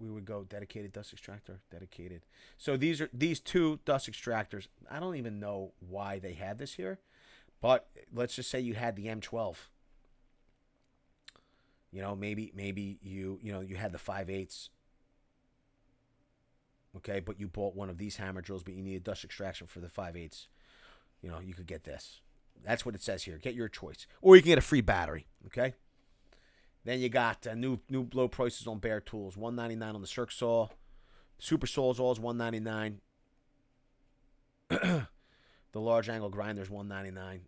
we would go dedicated dust extractor, dedicated. So these 2 dust extractors. I don't even know why they had this here, but let's just say you had the M12. Maybe you had the 5/8. Okay, but you bought one of these hammer drills, but you needed dust extraction for the 5/8. You could get this. That's what it says here. Get your choice, or you can get a free battery. Okay. Then you got new low prices on bare tools. $199 on the Circ Saw. Super Saws all is $199. The large angle grinders $199.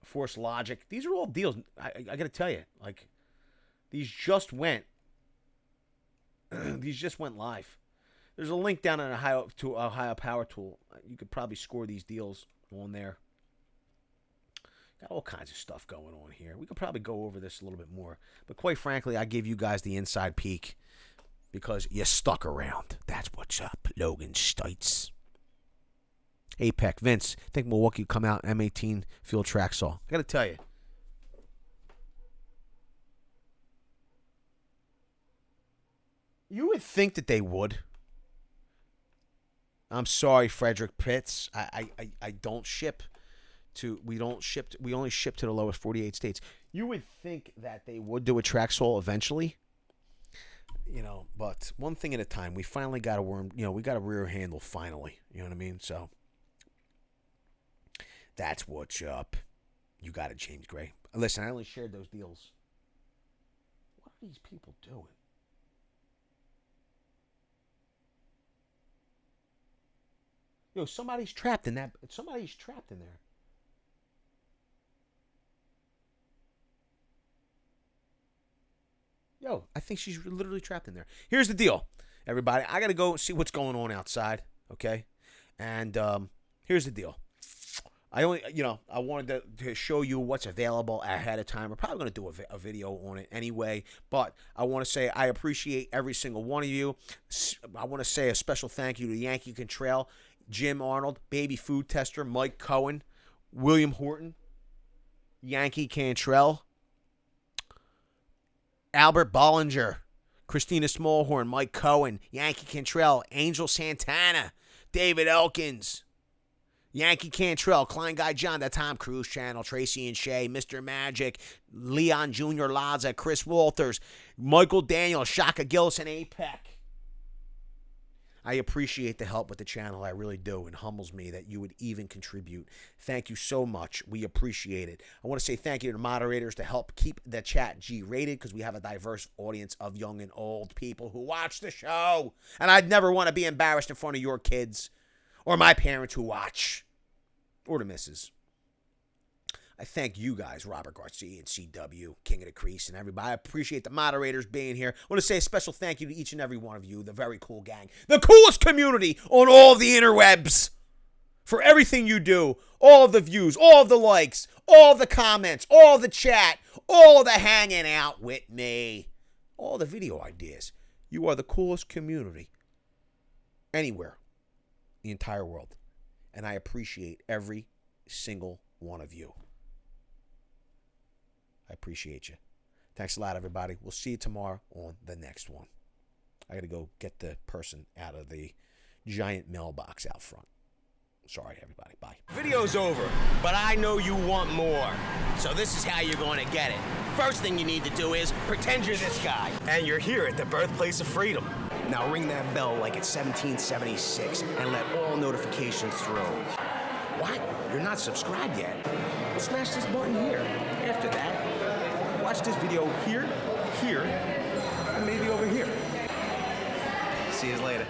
Force Logic. These are all deals. I got to tell you, like, these just went live. There's a link down in Ohio Power Tool. You could probably score these deals on there. Got all kinds of stuff going on here. We could probably go over this a little bit more. But quite frankly, I gave you guys the inside peek because you stuck around. That's what's up, Logan Stites. APEC, Vince, think Milwaukee will come out M18 fuel track saw. I got to tell you, would think that they would. I'm sorry, Frederick Pitts. I don't ship to. We don't ship. We only ship to the lowest 48 states. You would think that they would do a track soul eventually. You know, but one thing at a time. We finally got a worm. You know, we got a rear handle finally. You know what I mean? So that's what's up. You got it, James Gray. Listen, I only shared those deals. What are these people doing? Yo, somebody's trapped in that. Somebody's trapped in there. Yo, I think she's literally trapped in there. Here's the deal, everybody. I got to go see what's going on outside, okay? And here's the deal. I wanted to show you what's available ahead of time. We're probably going to do a video on it anyway, but I want to say I appreciate every single one of you. I want to say a special thank you to Yankee Contrail, Jim Arnold, Baby Food Tester, Mike Cohen, William Horton, Yankee Cantrell, Albert Bollinger, Christina Smallhorn, Mike Cohen, Yankee Cantrell, Angel Santana, David Elkins, Yankee Cantrell, Klein Guy John, the Tom Cruise Channel, Tracy and Shay, Mr. Magic, Leon Jr. Laza, Chris Walters, Michael Daniel, Shaka Gilson, APEC. I appreciate the help with the channel. I really do. It humbles me that you would even contribute. Thank you so much. We appreciate it. I want to say thank you to the moderators to help keep the chat G-rated because we have a diverse audience of young and old people who watch the show. And I'd never want to be embarrassed in front of your kids or my parents who watch or the missus. I thank you guys, Robert Garcia and CW, King of the Crease, and everybody. I appreciate the moderators being here. I want to say a special thank you to each and every one of you, the Very Cool Gang, the coolest community on all the interwebs, for everything you do, all of the views, all of the likes, all of the comments, all of the chat, all of the hanging out with me, all the video ideas. You are the coolest community anywhere in the entire world, and I appreciate every single one of you. I appreciate you. Thanks a lot, everybody. We'll see you tomorrow on the next one. I got to go get the person out of the giant mailbox out front. Sorry, everybody. Bye. Video's over, but I know you want more. So this is how you're going to get it. First thing you need to do is pretend you're this guy. And you're here at the birthplace of freedom. Now ring that bell like it's 1776 and let all notifications through. What? You're not subscribed yet? Well, smash this button here. After that, watch this video here, and maybe over here. See you later.